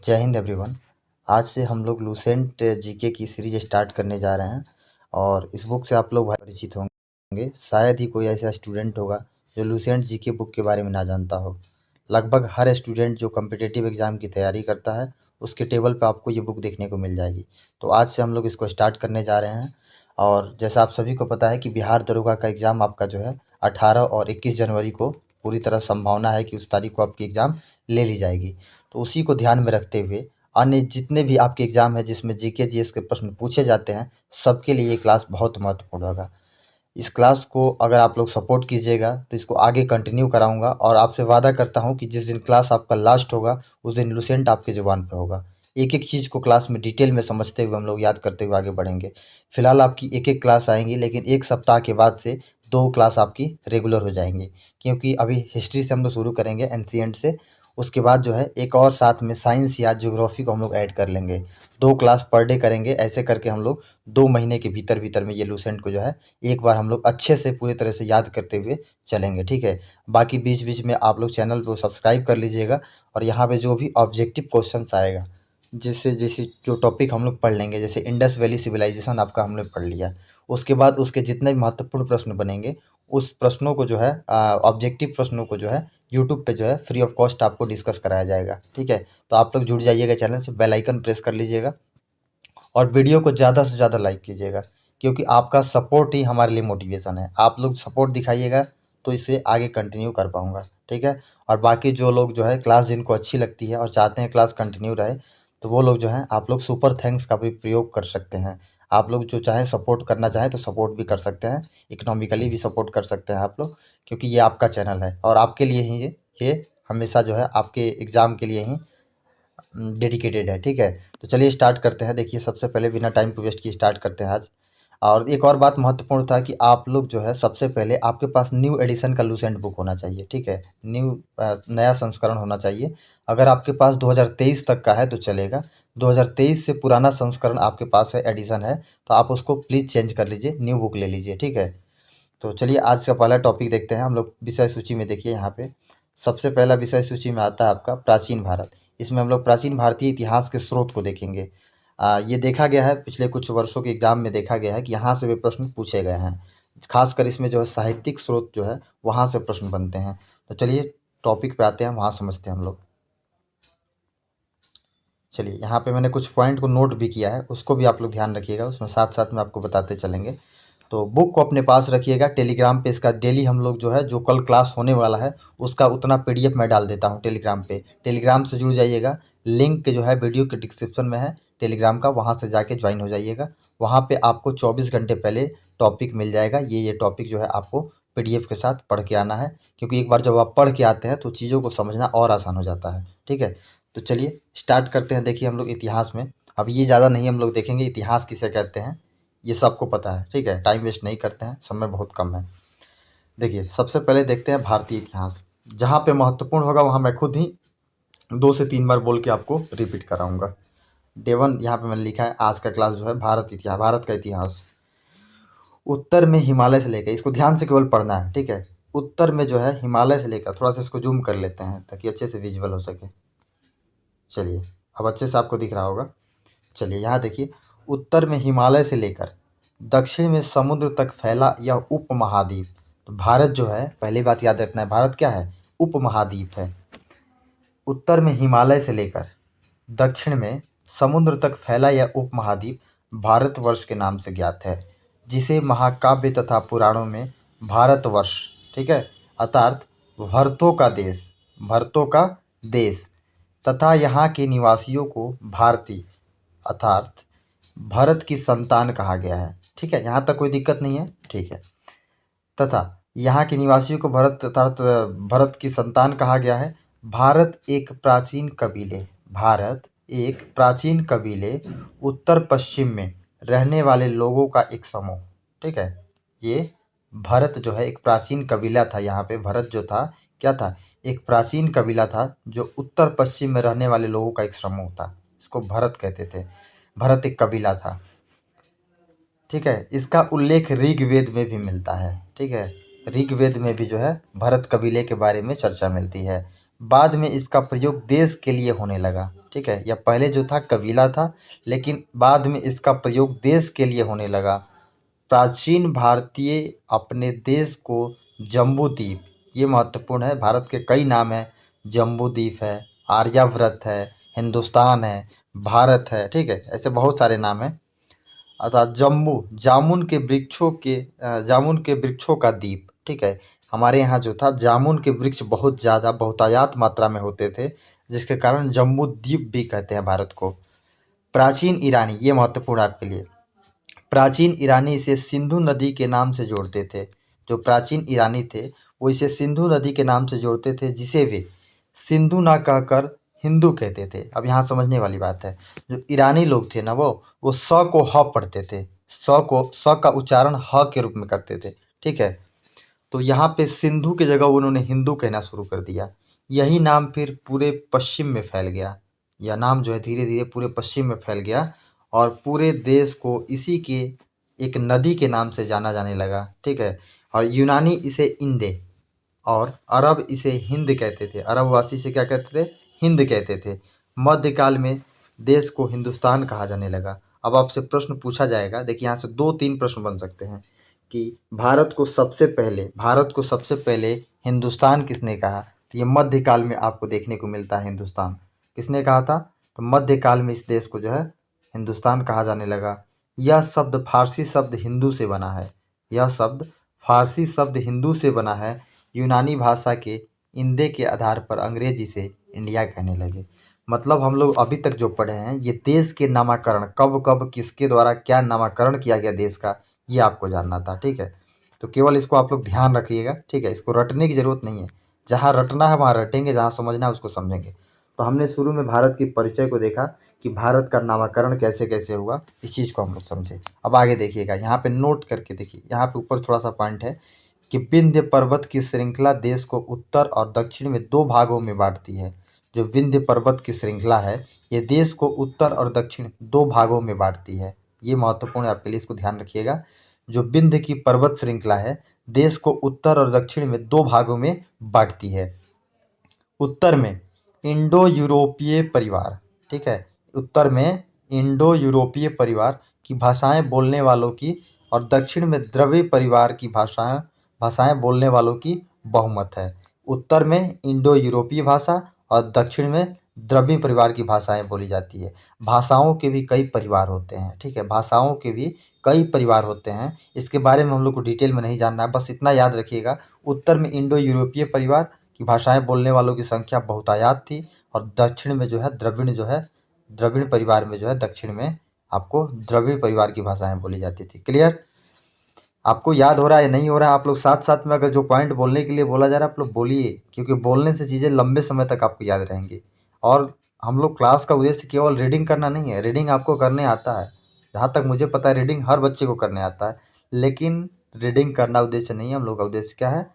जय हिंद एवरीवन। आज से हम लोग लूसेंट जीके की सीरीज स्टार्ट करने जा रहे हैं और इस बुक से आप लोग भाई परिचित होंगे। शायद ही कोई ऐसा स्टूडेंट होगा जो लूसेंट जीके बुक के बारे में ना जानता हो। लगभग हर स्टूडेंट जो कम्पिटिटिव एग्ज़ाम की तैयारी करता है उसके टेबल पे आपको ये बुक देखने को मिल जाएगी। तो आज से हम लोग इसको स्टार्ट करने जा रहे हैं और जैसा आप सभी को पता है कि बिहार दरोगा का एग्ज़ाम आपका जो है 18 और 21 जनवरी को पूरी तरह संभावना है कि उस तारीख को आपकी एग्ज़ाम ले ली जाएगी। तो उसी को ध्यान में रखते हुए अन्य जितने भी आपके एग्ज़ाम हैं जिसमें जीके जीएस के प्रश्न पूछे जाते हैं, सबके लिए ये क्लास बहुत महत्वपूर्ण होगा। इस क्लास को अगर आप लोग सपोर्ट कीजिएगा तो इसको आगे कंटिन्यू कराऊंगा और आपसे वादा करता हूं कि जिस दिन क्लास आपका लास्ट होगा उस दिन लुसेंट आपकी ज़ुबान पे होगा। एक एक चीज़ को क्लास में डिटेल में समझते हुए हम लोग याद करते हुए आगे बढ़ेंगे। फिलहाल आपकी एक एक क्लास आएंगी, लेकिन एक सप्ताह के बाद से 2 क्लास आपकी रेगुलर हो जाएंगी, क्योंकि अभी हिस्ट्री से हम लोग शुरू करेंगे एंशिएंट से। उसके बाद जो है एक और साथ में साइंस या ज्योग्राफी को हम लोग ऐड कर लेंगे। 2 क्लास पर डे करेंगे। ऐसे करके हम लोग 2 महीने के भीतर भीतर में ये लुसेंट को जो है एक बार हम लोग अच्छे से पूरी तरह से याद करते हुए चलेंगे, ठीक है। बाकी बीच बीच में आप लोग चैनल को सब्सक्राइब कर लीजिएगा और यहाँ पे जो भी ऑब्जेक्टिव क्वेश्चंस आएगा, जिससे जैसे जो टॉपिक हम लोग पढ़ लेंगे, जैसे इंडस वैली सिविलाइजेशन आपका हमने पढ़ लिया, उसके बाद उसके जितने भी महत्वपूर्ण प्रश्न बनेंगे उस प्रश्नों को जो है ऑब्जेक्टिव प्रश्नों को जो है यूट्यूब पे जो है फ्री ऑफ कॉस्ट आपको डिस्कस कराया जाएगा, ठीक है। तो आप लोग जुड़ जाइएगा चैनल से, बेल आइकन प्रेस कर लीजिएगा और वीडियो को ज़्यादा से ज़्यादा लाइक कीजिएगा, क्योंकि आपका सपोर्ट ही हमारे लिए मोटिवेशन है। आप लोग सपोर्ट दिखाइएगा तो इसे आगे कंटिन्यू कर पाऊँगा, ठीक है। और बाकी जो लोग जो है क्लास जिनको अच्छी लगती है और चाहते हैं क्लास कंटिन्यू रहे, तो वो लोग जो हैं आप लोग सुपर थैंक्स का भी प्रयोग कर सकते हैं। आप लोग जो चाहें सपोर्ट करना चाहें तो सपोर्ट भी कर सकते हैं, इकोनॉमिकली भी सपोर्ट कर सकते हैं आप लोग, क्योंकि ये आपका चैनल है और आपके लिए ही ये हमेशा जो है आपके एग्ज़ाम के लिए ही डेडिकेटेड है, ठीक है। तो चलिए स्टार्ट करते हैं। देखिए, सबसे पहले बिना टाइम को वेस्ट किए स्टार्ट करते हैं आज। और एक और बात महत्वपूर्ण था कि आप लोग जो है सबसे पहले आपके पास न्यू एडिशन का लूसेंट बुक होना चाहिए, ठीक है। नया संस्करण होना चाहिए। अगर आपके पास 2023 तक का है तो चलेगा। 2023 से पुराना संस्करण आपके पास है, एडिशन है, तो आप उसको प्लीज़ चेंज कर लीजिए, न्यू बुक ले लीजिए, ठीक है। तो चलिए आज का पहला टॉपिक देखते हैं हम लोग। विषय सूची में देखिए, यहाँ पे सबसे पहला विषय सूची में आता है आपका प्राचीन भारत। इसमें हम लोग प्राचीन भारतीय इतिहास के स्रोत को देखेंगे। ये देखा गया है, पिछले कुछ वर्षों के एग्जाम में देखा गया है कि यहाँ से भी प्रश्न पूछे गए हैं। खासकर इसमें जो है साहित्यिक स्रोत जो है वहाँ से प्रश्न बनते हैं। तो चलिए टॉपिक पे आते हैं, वहाँ समझते हैं हम लोग। चलिए, यहाँ पे मैंने कुछ पॉइंट को नोट भी किया है, उसको भी आप लोग ध्यान रखिएगा, उसमें साथ साथ में आपको बताते चलेंगे। तो बुक को अपने पास रखिएगा। टेलीग्राम पे इसका डेली हम लोग जो है जो कल क्लास होने वाला है उसका उतना पीडीएफ मैं डाल देता हूँ टेलीग्राम पे। टेलीग्राम से जुड़ जाइएगा, लिंक जो है वीडियो के डिस्क्रिप्शन में है टेलीग्राम का, वहाँ से जाके ज्वाइन हो जाइएगा। वहाँ पे आपको 24 घंटे पहले टॉपिक मिल जाएगा। ये टॉपिक जो है आपको पीडीएफ के साथ पढ़ के आना है, क्योंकि एक बार जब आप पढ़ के आते हैं तो चीज़ों को समझना और आसान हो जाता है, ठीक है। तो चलिए स्टार्ट करते हैं। देखिए, हम लोग इतिहास में अब ये ज़्यादा नहीं हम लोग देखेंगे, इतिहास किसे कहते हैं ये सबको पता है, ठीक है। टाइम वेस्ट नहीं करते हैं, समय बहुत कम है। देखिए, सबसे पहले देखते हैं भारतीय इतिहास। जहाँ पे महत्वपूर्ण होगा वहाँ मैं खुद ही 2 से 3 बार बोल के आपको रिपीट कराऊंगा। डे 1 यहाँ पे मैंने लिखा है, आज का क्लास जो है भारत इतिहास, भारत का इतिहास। उत्तर में हिमालय से लेकर, इसको ध्यान से केवल पढ़ना है, ठीक है। उत्तर में जो है हिमालय से लेकर, थोड़ा सा इसको जूम कर लेते हैं ताकि अच्छे से विजुअल हो सके। चलिए, अब अच्छे से आपको दिख रहा होगा। चलिए यहाँ देखिए, उत्तर में हिमालय से लेकर दक्षिण में समुद्र तक फैला यह उपमहाद्वीप। तो भारत जो है, पहली बात याद रखना है, भारत क्या है, उपमहाद्वीप है। उत्तर में हिमालय से लेकर दक्षिण में समुद्र तक फैला यह उपमहाद्वीप भारतवर्ष के नाम से ज्ञात है, जिसे महाकाव्य तथा पुराणों में भारतवर्ष, ठीक है, अर्थात भरतों का देश तथा यहाँ के निवासियों को भारतीय अर्थात भरत की संतान कहा गया है, ठीक है। यहाँ तक कोई दिक्कत नहीं है, ठीक है। तथा यहाँ के निवासियों को भरत अर्थात भरत की संतान कहा गया है। भारत एक प्राचीन कबीले उत्तर पश्चिम में रहने वाले लोगों का एक समूह, ठीक है। ये भरत जो है एक प्राचीन कबीला था। यहाँ पे भरत जो था क्या था, एक प्राचीन कबीला था जो उत्तर पश्चिम में रहने वाले लोगों का एक समूह था। इसको भरत कहते थे। भरत एक कबीला था, ठीक है। इसका उल्लेख ऋग्वेद में भी मिलता है, ठीक है। ऋग्वेद में भी जो है भरत कबीले के बारे में चर्चा मिलती है। बाद में इसका प्रयोग देश के लिए होने लगा, ठीक। ठीक है। यह पहले जो था कबीला था, लेकिन बाद में इसका प्रयोग देश के लिए होने लगा। प्राचीन भारतीय अपने देश को जम्बूद्वीप, ये महत्वपूर्ण है, भारत के कई नाम हैं, जम्बूद्वीप है, आर्यावर्त है, हिंदुस्तान है, भारत है, ठीक है, ऐसे बहुत सारे नाम हैं। अर्थात जम्बू, जामुन के वृक्षों का द्वीप, ठीक है। हमारे यहाँ जो था जामुन के वृक्ष बहुत ज़्यादा बहुतायात मात्रा में होते थे, जिसके कारण जम्बू द्वीप भी कहते हैं भारत को। प्राचीन ईरानी, ये महत्वपूर्ण आपके लिए, प्राचीन ईरानी इसे सिंधु नदी के नाम से जोड़ते थे। जो प्राचीन ईरानी थे वो इसे सिंधु नदी के नाम से जोड़ते थे, जिसे वे सिंधु ना कहकर हिंदू कहते थे। अब यहाँ समझने वाली बात है, जो ईरानी लोग थे ना वो स को ह पढ़ते थे, स का उच्चारण ह के रूप में करते थे, ठीक है। तो यहाँ पे सिंधु की जगह उन्होंने हिंदू कहना शुरू कर दिया। यही नाम फिर पूरे पश्चिम में फैल गया। यह नाम जो है धीरे धीरे पूरे पश्चिम में फैल गया और पूरे देश को इसी के एक नदी के नाम से जाना जाने लगा, ठीक है। और यूनानी इसे इंदे और अरब इसे हिंद कहते थे। अरबवासी इसे क्या कहते थे? हिंद कहते थे। मध्यकाल में देश को हिंदुस्तान कहा जाने लगा। अब आपसे प्रश्न पूछा जाएगा, देखिए यहाँ से 2-3 प्रश्न बन सकते हैं कि भारत को सबसे पहले हिंदुस्तान किसने कहा? तो ये मध्यकाल में आपको देखने को मिलता है हिंदुस्तान। किसने कहा था? तो मध्यकाल में इस देश को जो है हिंदुस्तान कहा जाने लगा। यह शब्द फारसी शब्द हिंदू से बना है। यह शब्द फारसी शब्द हिंदू से बना है। यूनानी भाषा के इंदे के आधार पर अंग्रेज इसे इंडिया कहने लगे। मतलब हम लोग अभी तक जो पढ़े हैं ये देश के नामकरण, कब कब किसके द्वारा क्या नामकरण किया गया देश का, ये आपको जानना था, ठीक है। तो केवल इसको आप लोग ध्यान रखिएगा, ठीक है। इसको रटने की ज़रूरत नहीं है, जहाँ रटना है वहाँ रटेंगे, जहाँ समझना है उसको समझेंगे। तो हमने शुरू में भारत की परिचय को देखा कि भारत का नामकरण कैसे कैसे हुआ, इस चीज़ को हम लोग समझे। अब आगे देखिएगा, यहाँ पे नोट करके देखिए, यहाँ पे ऊपर थोड़ा सा पॉइंट है कि विंध्य पर्वत की श्रृंखला देश को उत्तर और दक्षिण में 2 भागों में बांटती है। जो विंध्य पर्वत की श्रृंखला है ये देश को उत्तर और दक्षिण 2 भागों में बांटती है। ये महत्वपूर्ण है आपके लिए, इसको ध्यान रखिएगा। जो विंध्य की पर्वत श्रृंखला है देश को उत्तर और दक्षिण में 2 भागों में बांटती है। उत्तर में इंडो यूरोपीय परिवार, ठीक है, उत्तर में इंडो यूरोपीय परिवार की भाषाएं बोलने वालों की और दक्षिण में द्रविड़ परिवार की भाषाएं बोलने वालों की बहुमत है। उत्तर में इंडो यूरोपीय भाषा और दक्षिण में द्रविड़ परिवार की भाषाएं बोली जाती है। भाषाओं के भी कई परिवार होते हैं, ठीक है, भाषाओं के भी कई परिवार होते हैं। इसके बारे में हम लोग को डिटेल में नहीं जानना है, बस इतना याद रखिएगा, उत्तर में इंडो यूरोपीय परिवार की भाषाएं बोलने वालों की संख्या बहुतायत थी और दक्षिण में जो है द्रविड़ परिवार में जो है दक्षिण में आपको द्रविड़ परिवार की भाषाएं बोली जाती थी। क्लियर? आपको याद हो रहा है या नहीं हो रहा है? आप लोग साथ साथ में अगर जो पॉइंट बोलने के लिए बोला जा रहा है आप लोग बोलिए, क्योंकि बोलने से चीज़ें लंबे समय तक आपको याद रहेंगी। और हम लोग क्लास का उद्देश्य केवल रीडिंग करना नहीं है, रीडिंग आपको करने आता है, जहाँ तक मुझे पता है रीडिंग हर बच्चे को करने आता है, लेकिन रीडिंग करना उद्देश्य नहीं है। हम लोग का उद्देश्य क्या है?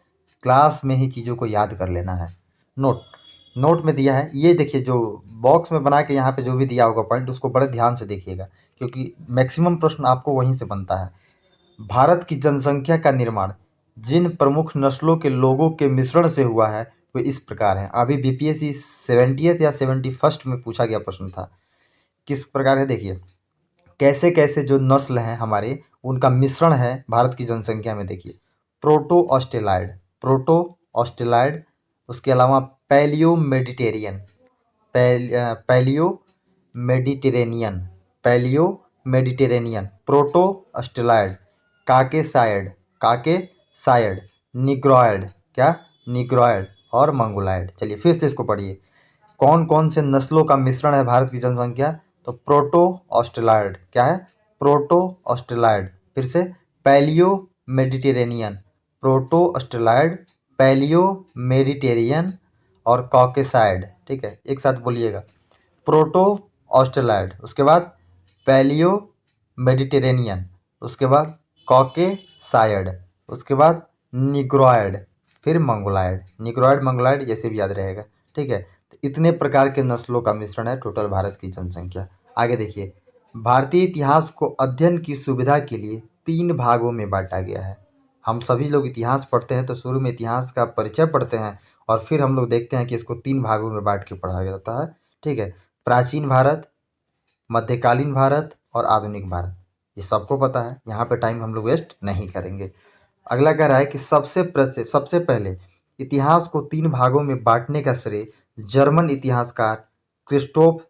क्लास में ही चीज़ों को याद कर लेना है। नोट में दिया है, ये देखिए, जो बॉक्स में बना के यहाँ पे जो भी दिया होगा पॉइंट, उसको बड़े ध्यान से देखिएगा, क्योंकि मैक्सिमम प्रश्न आपको वहीं से बनता है। भारत की जनसंख्या का निर्माण जिन प्रमुख नस्लों के लोगों के मिश्रण से हुआ है वे इस प्रकार हैं। अभी बीपीएससी 70th या 71st में पूछा गया प्रश्न था, किस प्रकार है देखिए, कैसे कैसे जो नस्ल हैं हमारे उनका मिश्रण है भारत की जनसंख्या में। देखिए, प्रोटो ऑस्ट्रेलाइड, उसके अलावा paleo Mediterranean, paleo Mediterranean, proto Australoid, Caucasoid, Negroid, क्या, निग्रॉयड और मंगोलाइड। चलिए फिर से इसको पढ़िए, कौन कौन से नस्लों का मिश्रण है भारत की जनसंख्या? तो प्रोटो ऑस्ट्रेलाइड, क्या है? Proto Australoid. फिर से paleo Mediterranean, proto Australoid, paleo Mediterranean और कॉकेसाइड, ठीक है, एक साथ बोलिएगा, प्रोटो ऑस्ट्रेलाइड, उसके बाद पैलियो मेडिटेरेनियन, उसके बाद कॉकेसाइड, उसके बाद निग्रॉयड, फिर मंगोलाइड। निग्रॉयड मंगोलाइड जैसे भी याद रहेगा, ठीक है। तो इतने प्रकार के नस्लों का मिश्रण है टोटल भारत की जनसंख्या। आगे देखिए, भारतीय इतिहास को अध्ययन की सुविधा के लिए 3 भागों में बांटा गया है। हम सभी लोग इतिहास पढ़ते हैं तो शुरू में इतिहास का परिचय पढ़ते हैं और फिर हम लोग देखते हैं कि इसको 3 भागों में बांट के पढ़ा जाता है, ठीक है। प्राचीन भारत, मध्यकालीन भारत और आधुनिक भारत, ये सबको पता है, यहाँ पे टाइम हम लोग वेस्ट नहीं करेंगे। अगला कह रहा है कि सबसे पहले इतिहास को 3 भागों में बांटने का श्रेय जर्मन इतिहासकार क्रिस्टोफ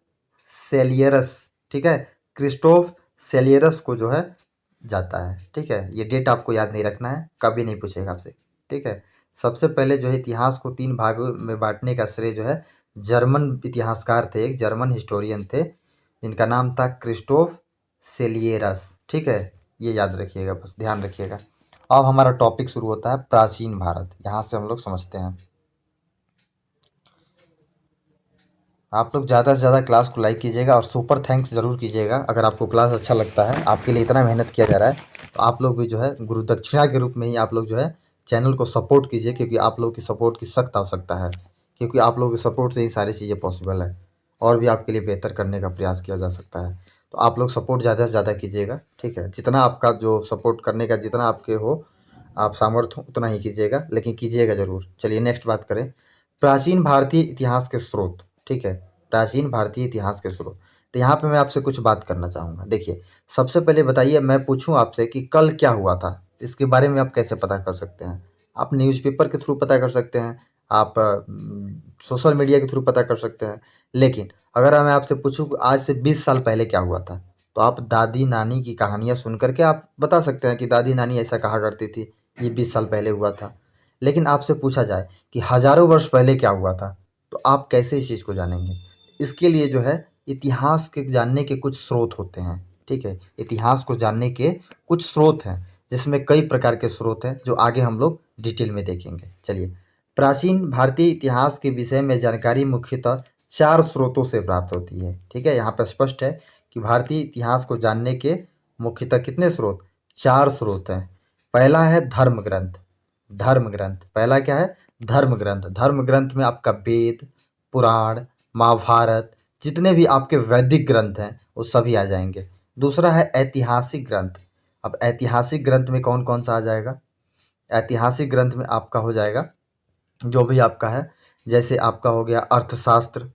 सेलियरस, ठीक है, क्रिस्टोफ सेलियरस को जो है जाता है। ठीक है, ये डेट आपको याद नहीं रखना है, कभी नहीं पूछेगा आपसे। ठीक है, सबसे पहले जो है इतिहास को 3 भागों में बांटने का श्रेय जो है जर्मन इतिहासकार थे, एक जर्मन हिस्टोरियन थे, इनका नाम था क्रिस्टोफ सेलियरस। ठीक है, ये याद रखिएगा, बस ध्यान रखिएगा। अब हमारा टॉपिक शुरू होता है प्राचीन भारत, यहाँ से हम लोग समझते हैं। आप लोग ज़्यादा से ज़्यादा क्लास को लाइक कीजिएगा और सुपर थैंक्स ज़रूर कीजिएगा। अगर आपको क्लास अच्छा लगता है, आपके लिए इतना मेहनत किया जा रहा है, तो आप लोग भी जो है गुरु दक्षिणा के रूप में ही आप लोग जो है चैनल को सपोर्ट कीजिए, क्योंकि आप लोग की सपोर्ट की सख्त आवश्यकता है, क्योंकि आप लोगों के सपोर्ट से ही सारी चीज़ें पॉसिबल है और भी आपके लिए बेहतर करने का प्रयास किया जा सकता है। तो आप लोग सपोर्ट ज़्यादा से ज़्यादा कीजिएगा। ठीक है, जितना आपका जो सपोर्ट करने का जितना आपके हो आप सामर्थ्य हो उतना ही कीजिएगा, लेकिन कीजिएगा ज़रूर। चलिए नेक्स्ट बात करें, प्राचीन भारतीय इतिहास के स्रोत। ठीक है, प्राचीन भारतीय इतिहास के स्रोत। तो यहाँ पे मैं आपसे कुछ बात करना चाहूँगा। देखिए, सबसे पहले बताइए, मैं पूछूँ आपसे कि कल क्या हुआ था, इसके बारे में आप कैसे पता कर सकते हैं? आप न्यूज़पेपर के थ्रू पता कर सकते हैं, आप सोशल मीडिया के थ्रू पता कर सकते हैं। लेकिन अगर मैं आपसे पूछूँ कि आज से 20 साल पहले क्या हुआ था, तो आप दादी नानी की कहानियाँ सुन कर के आप बता सकते हैं कि दादी नानी ऐसा कहा करती थी, ये 20 साल पहले हुआ था। लेकिन आपसे पूछा जाए कि हज़ारों वर्ष पहले क्या हुआ था, तो आप कैसे इस चीज़ को जानेंगे? इसके लिए जो है इतिहास के जानने के कुछ स्रोत होते हैं। ठीक है, इतिहास को जानने के कुछ स्रोत हैं, जिसमें कई प्रकार के स्रोत हैं जो आगे हम लोग डिटेल में देखेंगे। चलिए, प्राचीन भारतीय इतिहास के विषय में जानकारी मुख्यतः 4 स्रोतों से प्राप्त होती है। ठीक है, यहाँ पर स्पष्ट है कि भारतीय इतिहास को जानने के मुख्यतः कितने स्रोत? 4 स्रोत हैं। पहला है धर्म ग्रंथ। धर्म ग्रंथ पहला क्या है? धर्म ग्रंथ। धर्म ग्रंथ में आपका वेद, पुराण, महाभारत, जितने भी आपके वैदिक ग्रंथ हैं वो सभी आ जाएंगे। दूसरा है ऐतिहासिक ग्रंथ। अब ऐतिहासिक ग्रंथ में कौन कौन सा आ जाएगा? ऐतिहासिक ग्रंथ में आपका हो जाएगा जो भी आपका है, जैसे आपका हो गया अर्थशास्त्र,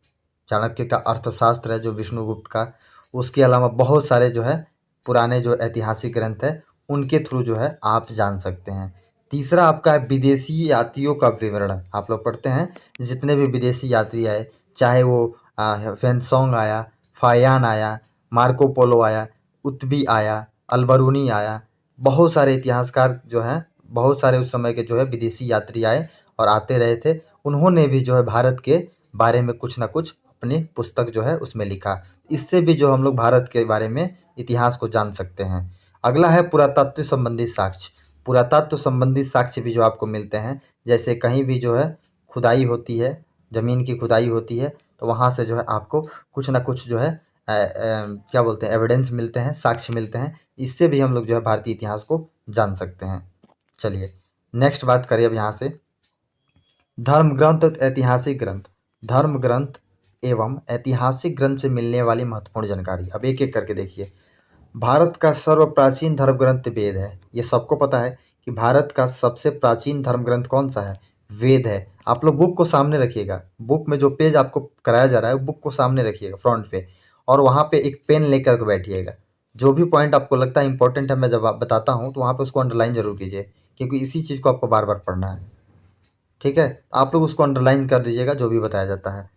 चाणक्य का अर्थशास्त्र है जो विष्णुगुप्त का। उसके अलावा बहुत सारे जो है पुराने जो ऐतिहासिक ग्रंथ है उनके थ्रू जो है आप जान सकते हैं। तीसरा आपका है विदेशी यात्रियों का विवरण। आप लोग पढ़ते हैं जितने भी विदेशी यात्री आए, चाहे वो फेनसोंग आया, फायान आया, मार्को पोलो आया, उत्बी आया, अल्बरूनी आया, बहुत सारे इतिहासकार जो हैं, बहुत सारे उस समय के जो है विदेशी यात्री आए और आते रहे थे। उन्होंने भी जो है भारत के बारे में कुछ ना कुछ अपनी पुस्तक जो है उसमें लिखा। इससे भी जो हम लोग भारत के बारे में इतिहास को जान सकते हैं। अगला है पुरातत्व संबंधी साक्ष्य। पुरातत्व संबंधी साक्ष्य भी जो आपको मिलते हैं, जैसे कहीं भी जो है खुदाई होती है, ज़मीन की खुदाई होती है, तो वहाँ से जो है आपको कुछ ना कुछ जो है क्या बोलते हैं, एविडेंस मिलते हैं, साक्ष्य मिलते हैं। इससे भी हम लोग जो है भारतीय इतिहास को जान सकते हैं। चलिए नेक्स्ट बात करें अब यहाँ से, धर्म ग्रंथ और ऐतिहासिक ग्रंथ। धर्म ग्रंथ एवं ऐतिहासिक ग्रंथ से मिलने वाली महत्वपूर्ण जानकारी। अब एक एक करके देखिए। भारत का सर्व प्राचीन धर्म ग्रंथ वेद है। ये सबको पता है कि भारत का सबसे प्राचीन धर्म ग्रंथ कौन सा है? वेद है। आप लोग बुक को सामने रखिएगा, बुक में जो पेज आपको कराया जा रहा है बुक को सामने रखिएगा फ्रंट पे, और वहाँ पे एक पेन लेकर के बैठिएगा। जो भी पॉइंट आपको लगता है इंपॉर्टेंट है, मैं जब आप बताता हूँ तो वहाँ पे उसको अंडरलाइन जरूर कीजिए, क्योंकि इसी चीज़ को आपको बार बार पढ़ना है। ठीक है, आप लोग उसको अंडरलाइन कर दीजिएगा जो भी बताया जाता है।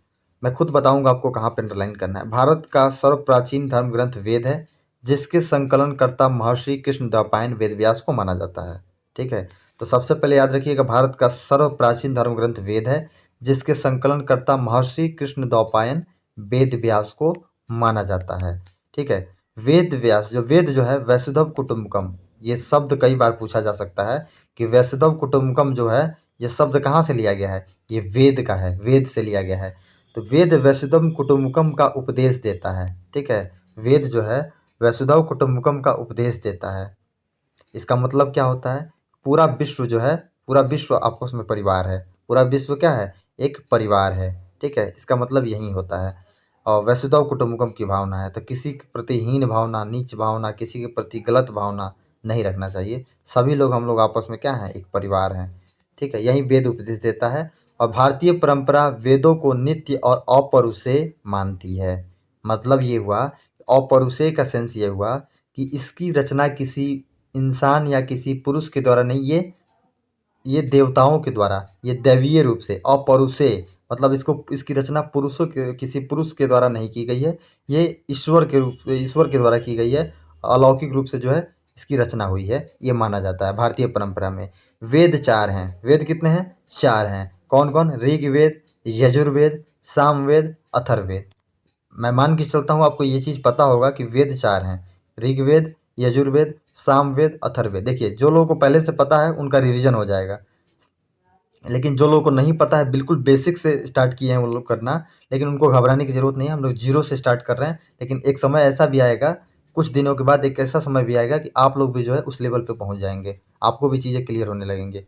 मैं खुद बताऊंगा आपको कहाँ पे अंडरलाइन करना है। भारत का सर्व प्राचीन धर्म ग्रंथ वेद है, जिसके संकलनकर्ता महर्षि कृष्ण द्वैपायन वेद व्यास को माना जाता है। ठीक है, तो सबसे पहले याद रखिएगा, भारत का सर्व प्राचीन धर्म ग्रंथ वेद है, जिसके संकलनकर्ता महर्षि कृष्ण द्वैपायन वेद व्यास को माना जाता है। ठीक है, वेद व्यास, जो वेद जो है वसुधव कुटुम्बकम, ये शब्द कई बार पूछा जा सकता है कि वसुधव कुटुम्बकम जो है ये शब्द कहाँ से लिया गया है? ये वेद का है, वेद से लिया गया है। तो वेद वसुधव कुटुम्बकम का उपदेश देता है। ठीक है, वेद जो है वसुधव कुटुम्बकम का उपदेश देता है। इसका मतलब क्या होता है? पूरा विश्व जो है, पूरा विश्व आपस में परिवार है। पूरा विश्व क्या है? एक परिवार है। ठीक है, इसका मतलब यही होता है। और वसुधैव कुटुम्बकम की भावना है, तो किसी के प्रति हीन भावना, नीच भावना, किसी के प्रति गलत भावना नहीं रखना चाहिए। सभी लोग हम लोग आपस में क्या हैं? एक परिवार हैं। ठीक है, यही वेद उपदेश देता है। और भारतीय परंपरा वेदों को नित्य और अपौरुषेय मानती है। मतलब ये हुआ, अपरुषेय का सेंस ये हुआ कि इसकी रचना किसी इंसान या किसी पुरुष के द्वारा नहीं, ये देवताओं के द्वारा, ये दैवीय रूप से अपरुषेय, मतलब इसको, इसकी रचना पुरुषों के, किसी पुरुष के द्वारा नहीं की गई है, ये ईश्वर के द्वारा की गई है। अलौकिक रूप से जो है इसकी रचना हुई है, ये माना जाता है भारतीय परंपरा में। वेद 4 हैं। वेद कितने हैं? 4 हैं। कौन कौन? ऋग्वेद, यजुर्वेद, सामवेद, अथर्ववेद। मैं मान के चलता हूँ आपको ये चीज़ पता होगा कि वेद 4 हैं। ऋग्वेद, यजुर्वेद, सामवेद, अथर्ववेद। देखिए, जो लोगों को पहले से पता है उनका रिवीजन हो जाएगा, लेकिन जो लोगों को नहीं पता है, बिल्कुल बेसिक से स्टार्ट किए हैं वो लोग करना, लेकिन उनको घबराने की ज़रूरत नहीं है। हम लोग जीरो से स्टार्ट कर रहे हैं, लेकिन एक समय ऐसा भी आएगा, कुछ दिनों के बाद एक ऐसा समय भी आएगा कि आप लोग भी जो है उस लेवल पे पहुंच जाएंगे, आपको भी चीज़ें क्लियर होने लगेंगे।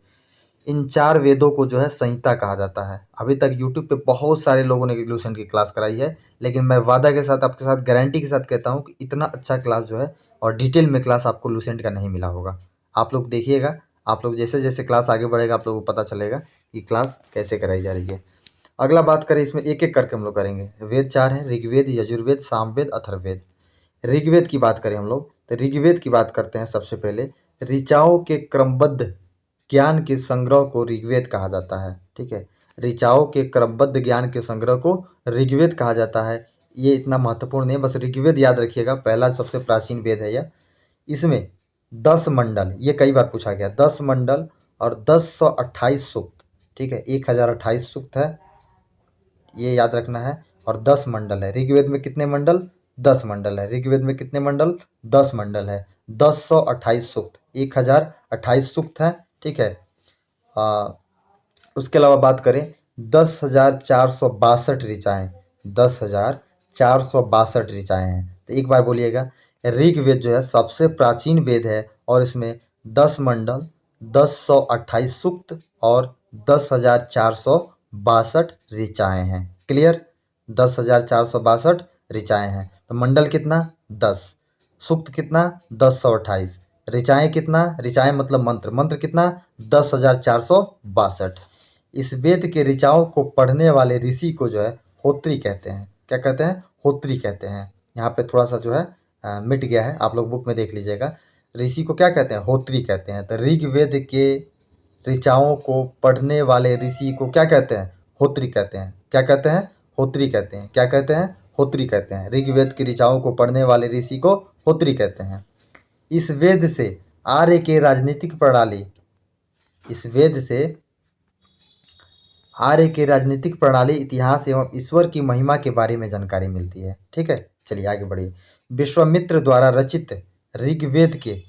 इन 4 वेदों को जो है संहिता कहा जाता है। अभी तक यूट्यूब पे बहुत सारे लोगों ने लूसेंट की क्लास कराई है, लेकिन मैं वादा के साथ, आपके साथ गारंटी के साथ कहता हूँ कि इतना अच्छा क्लास जो है और डिटेल में क्लास आपको लूसेंट का नहीं मिला होगा। आप लोग देखिएगा, आप लोग जैसे जैसे क्लास आगे बढ़ेगा आप लोगों को पता चलेगा कि क्लास कैसे कराई जा रही है। अगला बात करें, इसमें एक एक करके हम लोग करेंगे। वेद 4 हैं, ऋग्वेद, यजुर्वेद, सामवेद, अथर्ववेद। ऋग्वेद की बात करें हम लोग, तो ऋग्वेद की बात करते हैं। सबसे पहले ऋचाओं के क्रमबद्ध ज्ञान के संग्रह को ऋग्वेद कहा जाता है। ठीक है, ऋचाओं के क्रमबद्ध ज्ञान के संग्रह को ऋग्वेद कहा जाता है। ये इतना महत्वपूर्ण नहीं है, बस ऋग्वेद याद रखिएगा, पहला सबसे प्राचीन वेद है यह। इसमें 10 मंडल, ये कई बार पूछा गया, 10 मंडल और 1028 सूक्त। ठीक है, 1028 सूक्त है, ये याद रखना है। और 10 मंडल है। ऋग्वेद में कितने मंडल? 10 मंडल है। ऋग्वेद में कितने मंडल? 10 मंडल है। 1028 सूक्त, 1028 सूक्त है। ठीक है। उसके अलावा बात करें, 10,462 ऋचाएँ, 10,462 ऋचाएँ हैं। तो एक बार बोलिएगा, ऋग्वेद जो है सबसे प्राचीन वेद है और इसमें 10 मंडल, 1028 सूक्त और 10,462 ऋचाएँ हैं। क्लियर? 10,462 ऋचाएँ हैं। तो मंडल कितना? 10। सूक्त कितना? 1028। ऋचाएँ कितना? ऋचाएँ मतलब मंत्र, मंत्र कितना? 10,462। इस वेद के ऋचाओं को पढ़ने वाले ऋषि को जो है होत्री कहते हैं। क्या कहते हैं? होत्री कहते हैं। यहाँ पे थोड़ा सा जो है मिट गया है, आप लोग बुक में देख लीजिएगा। ऋषि को क्या कहते हैं? होत्री कहते हैं। तो ऋग्वेद के ऋचाओं को पढ़ने वाले ऋषि को क्या कहते हैं? होत्री कहते हैं। क्या कहते हैं? होत्री कहते हैं। क्या कहते हैं? होत्री कहते हैं। ऋग्वेद की ऋचाओं को पढ़ने वाले ऋषि को होत्री कहते हैं। इस वेद से आर्य के राजनीतिक प्रणाली, इस वेद से आर्य के राजनीतिक प्रणाली, इतिहास एवं ईश्वर की महिमा के बारे में जानकारी मिलती है। ठीक है, चलिए आगे बढ़िए। विश्वामित्र द्वारा रचित ऋग्वेद के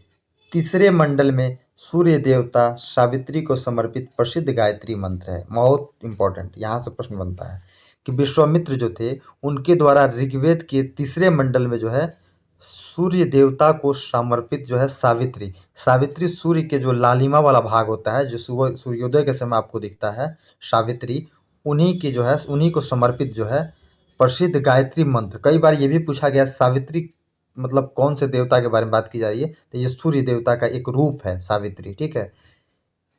तीसरे मंडल में सूर्य देवता सावित्री को समर्पित प्रसिद्ध गायत्री मंत्र है। बहुत इंपॉर्टेंट, यहाँ से प्रश्न बनता है कि विश्वामित्र जो थे उनके द्वारा ऋग्वेद के तीसरे मंडल में जो है सूर्य देवता को समर्पित जो है सावित्री, सावित्री सूर्य के जो लालिमा वाला भाग होता है, जो सुबह सूर्योदय के समय आपको दिखता है, सावित्री, उन्हीं की जो है, उन्हीं को समर्पित जो है प्रसिद्ध गायत्री मंत्र। कई बार ये भी पूछा गया सावित्री मतलब कौन से देवता के बारे में बात की जा रही है, तो ये सूर्य देवता का एक रूप है सावित्री। ठीक है,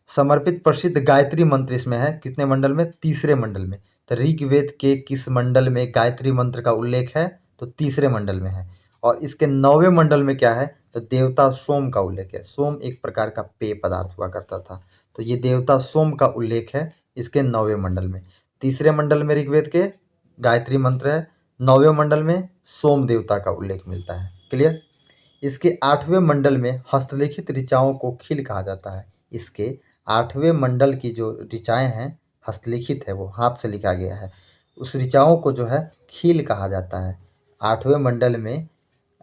समर्पित प्रसिद्ध गायत्री मंत्र इसमें है। कितने मंडल में? तीसरे मंडल में। तो ऋग्वेद के किस मंडल में गायत्री मंत्र का उल्लेख है? तो तीसरे मंडल में है। और इसके 9वें मंडल में क्या है? तो देवता सोम का उल्लेख है। सोम एक प्रकार का पेय पदार्थ हुआ करता था, तो ये देवता सोम का उल्लेख है इसके 9वें मंडल में। तीसरे मंडल में ऋग्वेद के गायत्री मंत्र है, 9वें मंडल में सोम देवता का उल्लेख मिलता है। क्लियर? इसके 8वें मंडल में हस्तलिखित ऋचाओं को खील कहा जाता है। इसके 8वें मंडल की जो ऋचाएँ हैं हस्तलिखित है, वो हाथ से लिखा गया है, उस ऋचाओं को जो है खील कहा जाता है। 8वें मंडल में,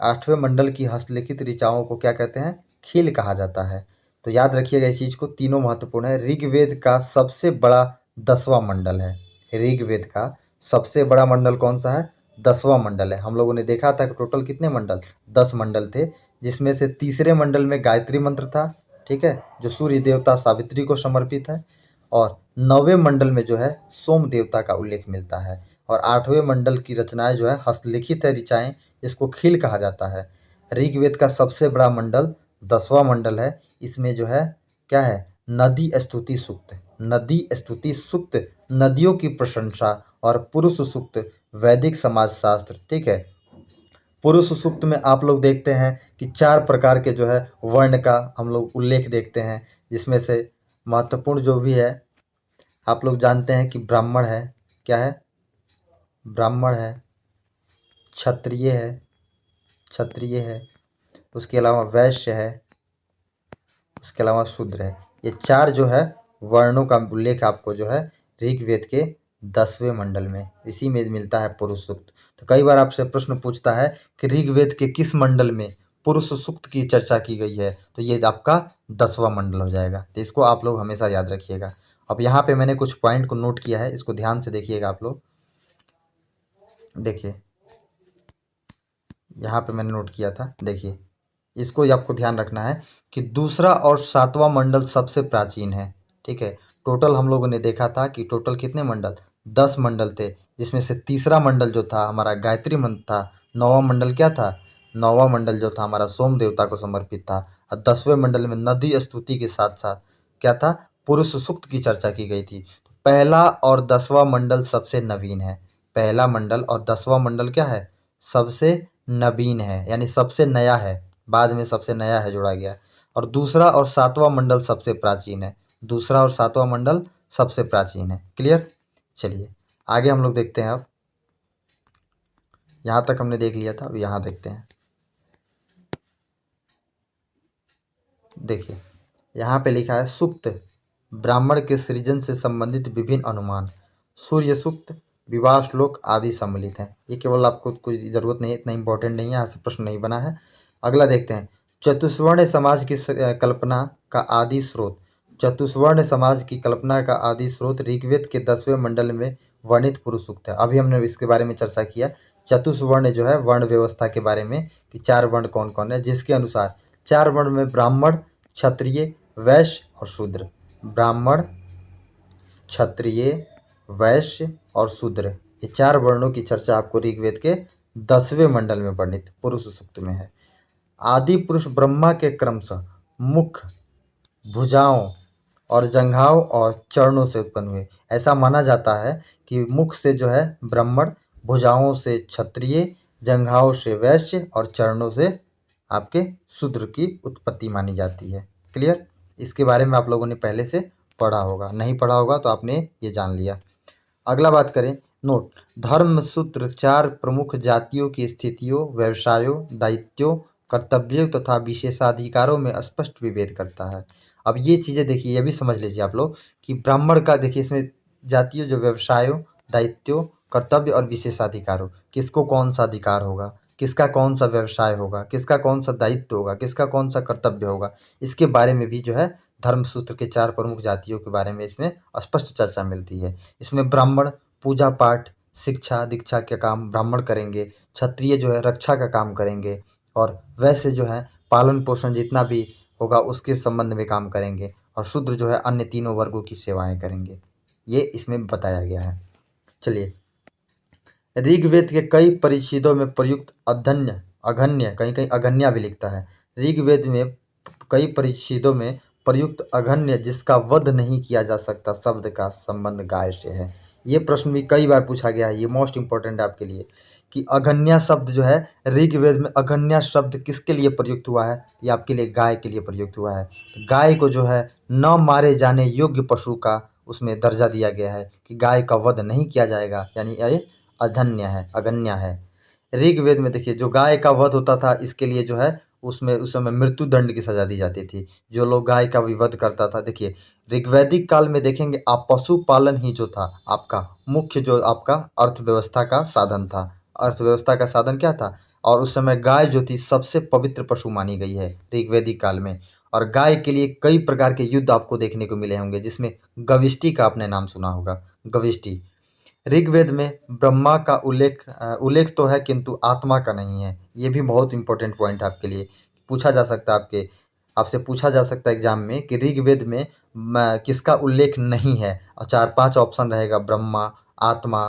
8वें मंडल की हस्तलिखित ऋचाओं को क्या कहते हैं? खील कहा जाता है। तो याद रखिएगा इस चीज़ को, तीनों महत्वपूर्ण है। ऋग्वेद का सबसे बड़ा 10वां मंडल है। ऋग्वेद का सबसे बड़ा मंडल कौन सा है? 10वां मंडल है। हम लोगों ने देखा था कि टोटल कितने मंडल? 10 मंडल थे, जिसमें से तीसरे मंडल में गायत्री मंत्र था। ठीक है, जो सूर्य देवता सावित्री को समर्पित है। और 9वें मंडल में जो है सोम देवता का उल्लेख मिलता है। और 8वें मंडल की रचनाएं जो है हस्तलिखित है ऋचाएँ, इसको खील कहा जाता है। ऋग्वेद का सबसे बड़ा मंडल 10वां मंडल है। इसमें जो है क्या है? नदी स्तुति सूक्त, नदी स्तुति सूक्त, नदियों की प्रशंसा, और पुरुष सूक्त, वैदिक समाजशास्त्र, ठीक है, पुरुष सूक्त में आप लोग देखते हैं कि 4 प्रकार के जो है वर्ण का हम लोग उल्लेख देखते हैं, जिसमें से महत्वपूर्ण जो भी है आप लोग जानते हैं कि ब्राह्मण है, क्या है, ब्राह्मण है, क्षत्रिय है, क्षत्रिय है, उसके अलावा वैश्य है, उसके अलावा शूद्र है। ये 4 जो है वर्णों का उल्लेख आपको जो है ऋग्वेद के 10वें मंडल में इसी में मिलता है पुरुष सूक्त। तो कई बार आपसे प्रश्न पूछता है कि ऋग्वेद के किस मंडल में पुरुष सूक्त की चर्चा की गई है, तो ये आपका 10वां मंडल हो जाएगा। तो इसको आप लोग हमेशा याद रखिएगा। अब यहाँ पे मैंने कुछ पॉइंट को नोट किया है, इसको ध्यान से देखिएगा आप लोग। देखिए यहाँ पे मैंने नोट किया था, देखिए इसको आपको ध्यान रखना है कि दूसरा और 7वां मंडल सबसे प्राचीन है। ठीक है, टोटल हम लोगों ने देखा था कि टोटल कितने मंडल, 10 मंडल थे, जिसमें से तीसरा मंडल जो था हमारा गायत्री मंत्र था। 9वां मंडल क्या था, 9वां मंडल जो था हमारा सोम देवता को समर्पित था। और 10वें मंडल में नदी स्तुति के साथ साथ क्या था, पुरुष सूक्त की चर्चा की गई थी। पहला और 10वां मंडल सबसे नवीन है। पहला मंडल और 10वां मंडल क्या है, सबसे नवीन है, यानी सबसे नया है, बाद में सबसे नया है जोड़ा गया। और दूसरा और 7वां मंडल सबसे प्राचीन है। दूसरा और 7वां मंडल सबसे प्राचीन है। क्लियर, चलिए आगे हम लोग देखते हैं। अब यहाँ तक हमने देख लिया था, अब यहाँ देखते हैं। देखिए यहाँ पे लिखा है सूक्त, ब्राह्मण के सृजन से संबंधित विभिन्न अनुमान, सूर्य सूक्त, विवाह श्लोक आदि सम्मिलित हैं। ये केवल आपको कोई ज़रूरत नहीं है, इतना इंपॉर्टेंट नहीं है, यहाँ से प्रश्न नहीं बना है। अगला देखते हैं, चतुष्वर्ण समाज की कल्पना का आदि स्रोत। चतुष्वर्ण समाज की कल्पना का आदि स्रोत ऋग्वेद के 10वें मंडल में वर्णित पुरुष सूक्त है। अभी हमने इसके बारे में चर्चा किया, चतुष्वर्ण जो है वर्ण व्यवस्था के बारे में कि 4 वर्ण कौन कौन है, जिसके अनुसार 4 वर्ण में ब्राह्मण, क्षत्रिय, वैश्य और शूद्र। ब्राह्मण, क्षत्रिय, वैश्य और शूद्र, ये 4 वर्णों की चर्चा आपको ऋग्वेद के 10वें मंडल में वर्णित पुरुष सूक्त में है। आदि पुरुष ब्रह्मा के क्रमशः मुख, भुजाओं और जंघाओं और चरणों से उत्पन्न हुए। ऐसा माना जाता है कि मुख से जो है ब्राह्मण, भुजाओं से क्षत्रिय, जंघाओं से वैश्य और चरणों से आपके शूद्र की उत्पत्ति मानी जाती है। क्लियर, इसके बारे में आप लोगों ने पहले से पढ़ा होगा, नहीं पढ़ा होगा तो आपने ये जान लिया। अगला बात करें, नोट, धर्म सूत्र 4 प्रमुख जातियों की स्थितियों, व्यवसायों, दायित्वों, कर्तव्यों तथा विशेषाधिकारों में स्पष्ट विभेद करता है। अब ये चीज़ें देखिए, ये भी समझ लीजिए आप लोग कि ब्राह्मण का देखिए इसमें जातियों, जो व्यवसायों, दायित्वों, कर्तव्य और विशेषाधिकारों, किसको कौन सा अधिकार होगा, किसका कौन सा व्यवसाय होगा, किसका कौन सा दायित्व होगा, किसका कौन सा कर्तव्य होगा, इसके बारे में भी जो है धर्मसूत्र के 4 प्रमुख जातियों के बारे में इसमें स्पष्ट चर्चा मिलती है। इसमें ब्राह्मण पूजा पाठ, शिक्षा दीक्षा के काम ब्राह्मण करेंगे, क्षत्रिय जो है रक्षा का काम करेंगे, और वैश्य जो है पालन पोषण जितना भी होगा उसके संबंध में काम करेंगे, और शूद्र जो है अन्य तीनों वर्गों की सेवाएं करेंगे। ये इसमें बताया गया है। चलिए, ऋग्वेद के कई परिच्छेदों में प्रयुक्त अधन्य, अघन्य, कहीं कहीं अघन्या भी लिखता है। ऋग्वेद में कई परिच्छेदों में प्रयुक्त अघन्य, जिसका वध नहीं किया जा सकता, शब्द का संबंध गाय से है। ये प्रश्न भी कई बार पूछा गया है, ये मोस्ट इंपॉर्टेंट है आपके लिए कि अघन्या शब्द जो है ऋग्वेद में, अघन्या शब्द किसके लिए प्रयुक्त हुआ है, ये आपके लिए गाय के लिए प्रयुक्त हुआ है। तो गाय को जो है न मारे जाने योग्य पशु का उसमें दर्जा दिया गया है कि गाय का वध नहीं किया जाएगा, यानी ये अधन्य है, अगन्य है। ऋग्वेद में देखिए जो गाय का वध होता था, इसके लिए जो है उसमें उस समय मृत्यु दंड की सजा दी जाती थी, जो लोग गाय का भी वध करता था। देखिए ऋग्वैदिक काल में देखेंगे आप, पशुपालन ही जो था आपका मुख्य, जो आपका अर्थव्यवस्था का साधन था। अर्थव्यवस्था का साधन क्या था, और उस समय गाय जो थी सबसे पवित्र पशु मानी गई है ऋग्वैदिक काल में। और गाय के लिए कई प्रकार के युद्ध आपको देखने को मिले होंगे, जिसमें गविष्टि का आपने नाम सुना होगा, गविष्टि। ऋग्वेद में ब्रह्मा का उल्लेख तो है किंतु आत्मा का नहीं है। ये भी बहुत इंपॉर्टेंट पॉइंट है आपके लिए, पूछा जा सकता है, आपसे पूछा जा सकता है एग्जाम में कि ऋग्वेद में किसका उल्लेख नहीं है, और 4-5 ऑप्शन रहेगा, ब्रह्मा, आत्मा,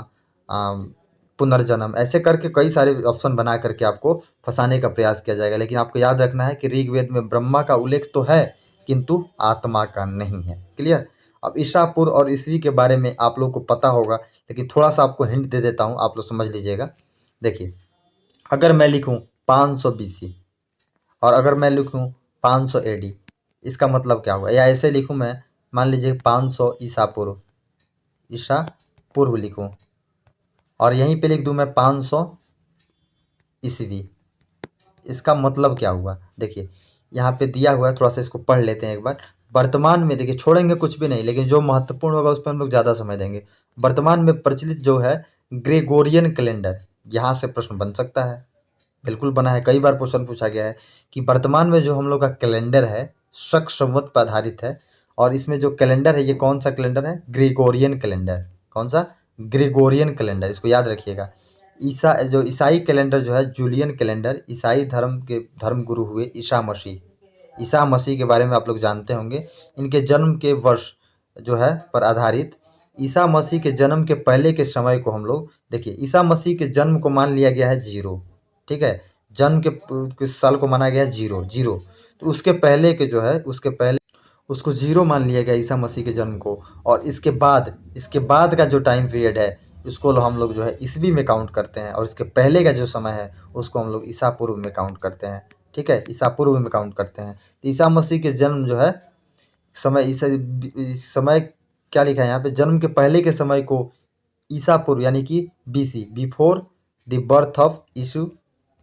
पुनर्जन्म, ऐसे करके कई सारे ऑप्शन बना करके आपको फंसाने का प्रयास किया जाएगा। लेकिन आपको याद रखना है कि ऋग्वेद में ब्रह्मा का उल्लेख तो है किंतु आत्मा का नहीं है। क्लियर। अब ईसा पूर्व और ईस्वी के बारे में आप लोग को पता होगा, लेकिन थोड़ा सा आपको हिंट दे देता हूँ, आप लोग समझ लीजिएगा। देखिए अगर मैं लिखूं 500 BC और अगर मैं लिखूं 500 AD, इसका मतलब क्या हुआ? या ऐसे लिखूं मैं, मान लीजिए 500 ईसा पूर्व, ईसा पूर्व लिखूं और यहीं पे लिख दूं मैं 500 ईस्वी, इसका मतलब क्या हुआ? देखिए यहाँ पे दिया हुआ है, थोड़ा सा इसको पढ़ लेते हैं एक बार। वर्तमान में देखिए, छोड़ेंगे कुछ भी नहीं, लेकिन जो महत्वपूर्ण होगा उस पर हम लोग ज़्यादा समय देंगे। वर्तमान में प्रचलित जो है ग्रेगोरियन कैलेंडर, यहाँ से प्रश्न बन सकता है, बिल्कुल बना है, कई बार क्वेश्चन पूछा गया है कि वर्तमान में जो हम लोग का कैलेंडर है शक संवत पर आधारित है, और इसमें जो कैलेंडर है ये कौन सा कैलेंडर है? Gregorian calendar. कौन सा? ग्रेगोरियन कैलेंडर, इसको याद रखिएगा। ईसाई कैलेंडर जो है जूलियन कैलेंडर, ईसाई धर्म के धर्म गुरु हुए ईसा मसीह। ईसा मसीह के बारे में आप लोग जानते होंगे, इनके जन्म के वर्ष जो है पर आधारित ईसा मसीह के जन्म के पहले के समय को हम लोग देखिए, ईसा मसीह के जन्म को मान लिया गया है 0, ठीक है, जन्म के साल को माना गया है 0 0, तो उसके पहले के जो है उसके पहले उसको 0 मान लिया गया ईसा मसीह के जन्म को, और इसके बाद का जो टाइम पीरियड है उसको हम लोग जो है ईस्वी में काउंट करते हैं, और इसके पहले का जो समय है उसको हम लोग ईसा पूर्व में काउंट करते हैं, ठीक है, ईसा पूर्व में काउंट करते हैं। तो ईसा मसीह के जन्म जो है समय, समय क्या लिखा है यहाँ पे? जन्म के पहले के समय को ईसा पूर्व यानी कि BC, before the birth of यीशु,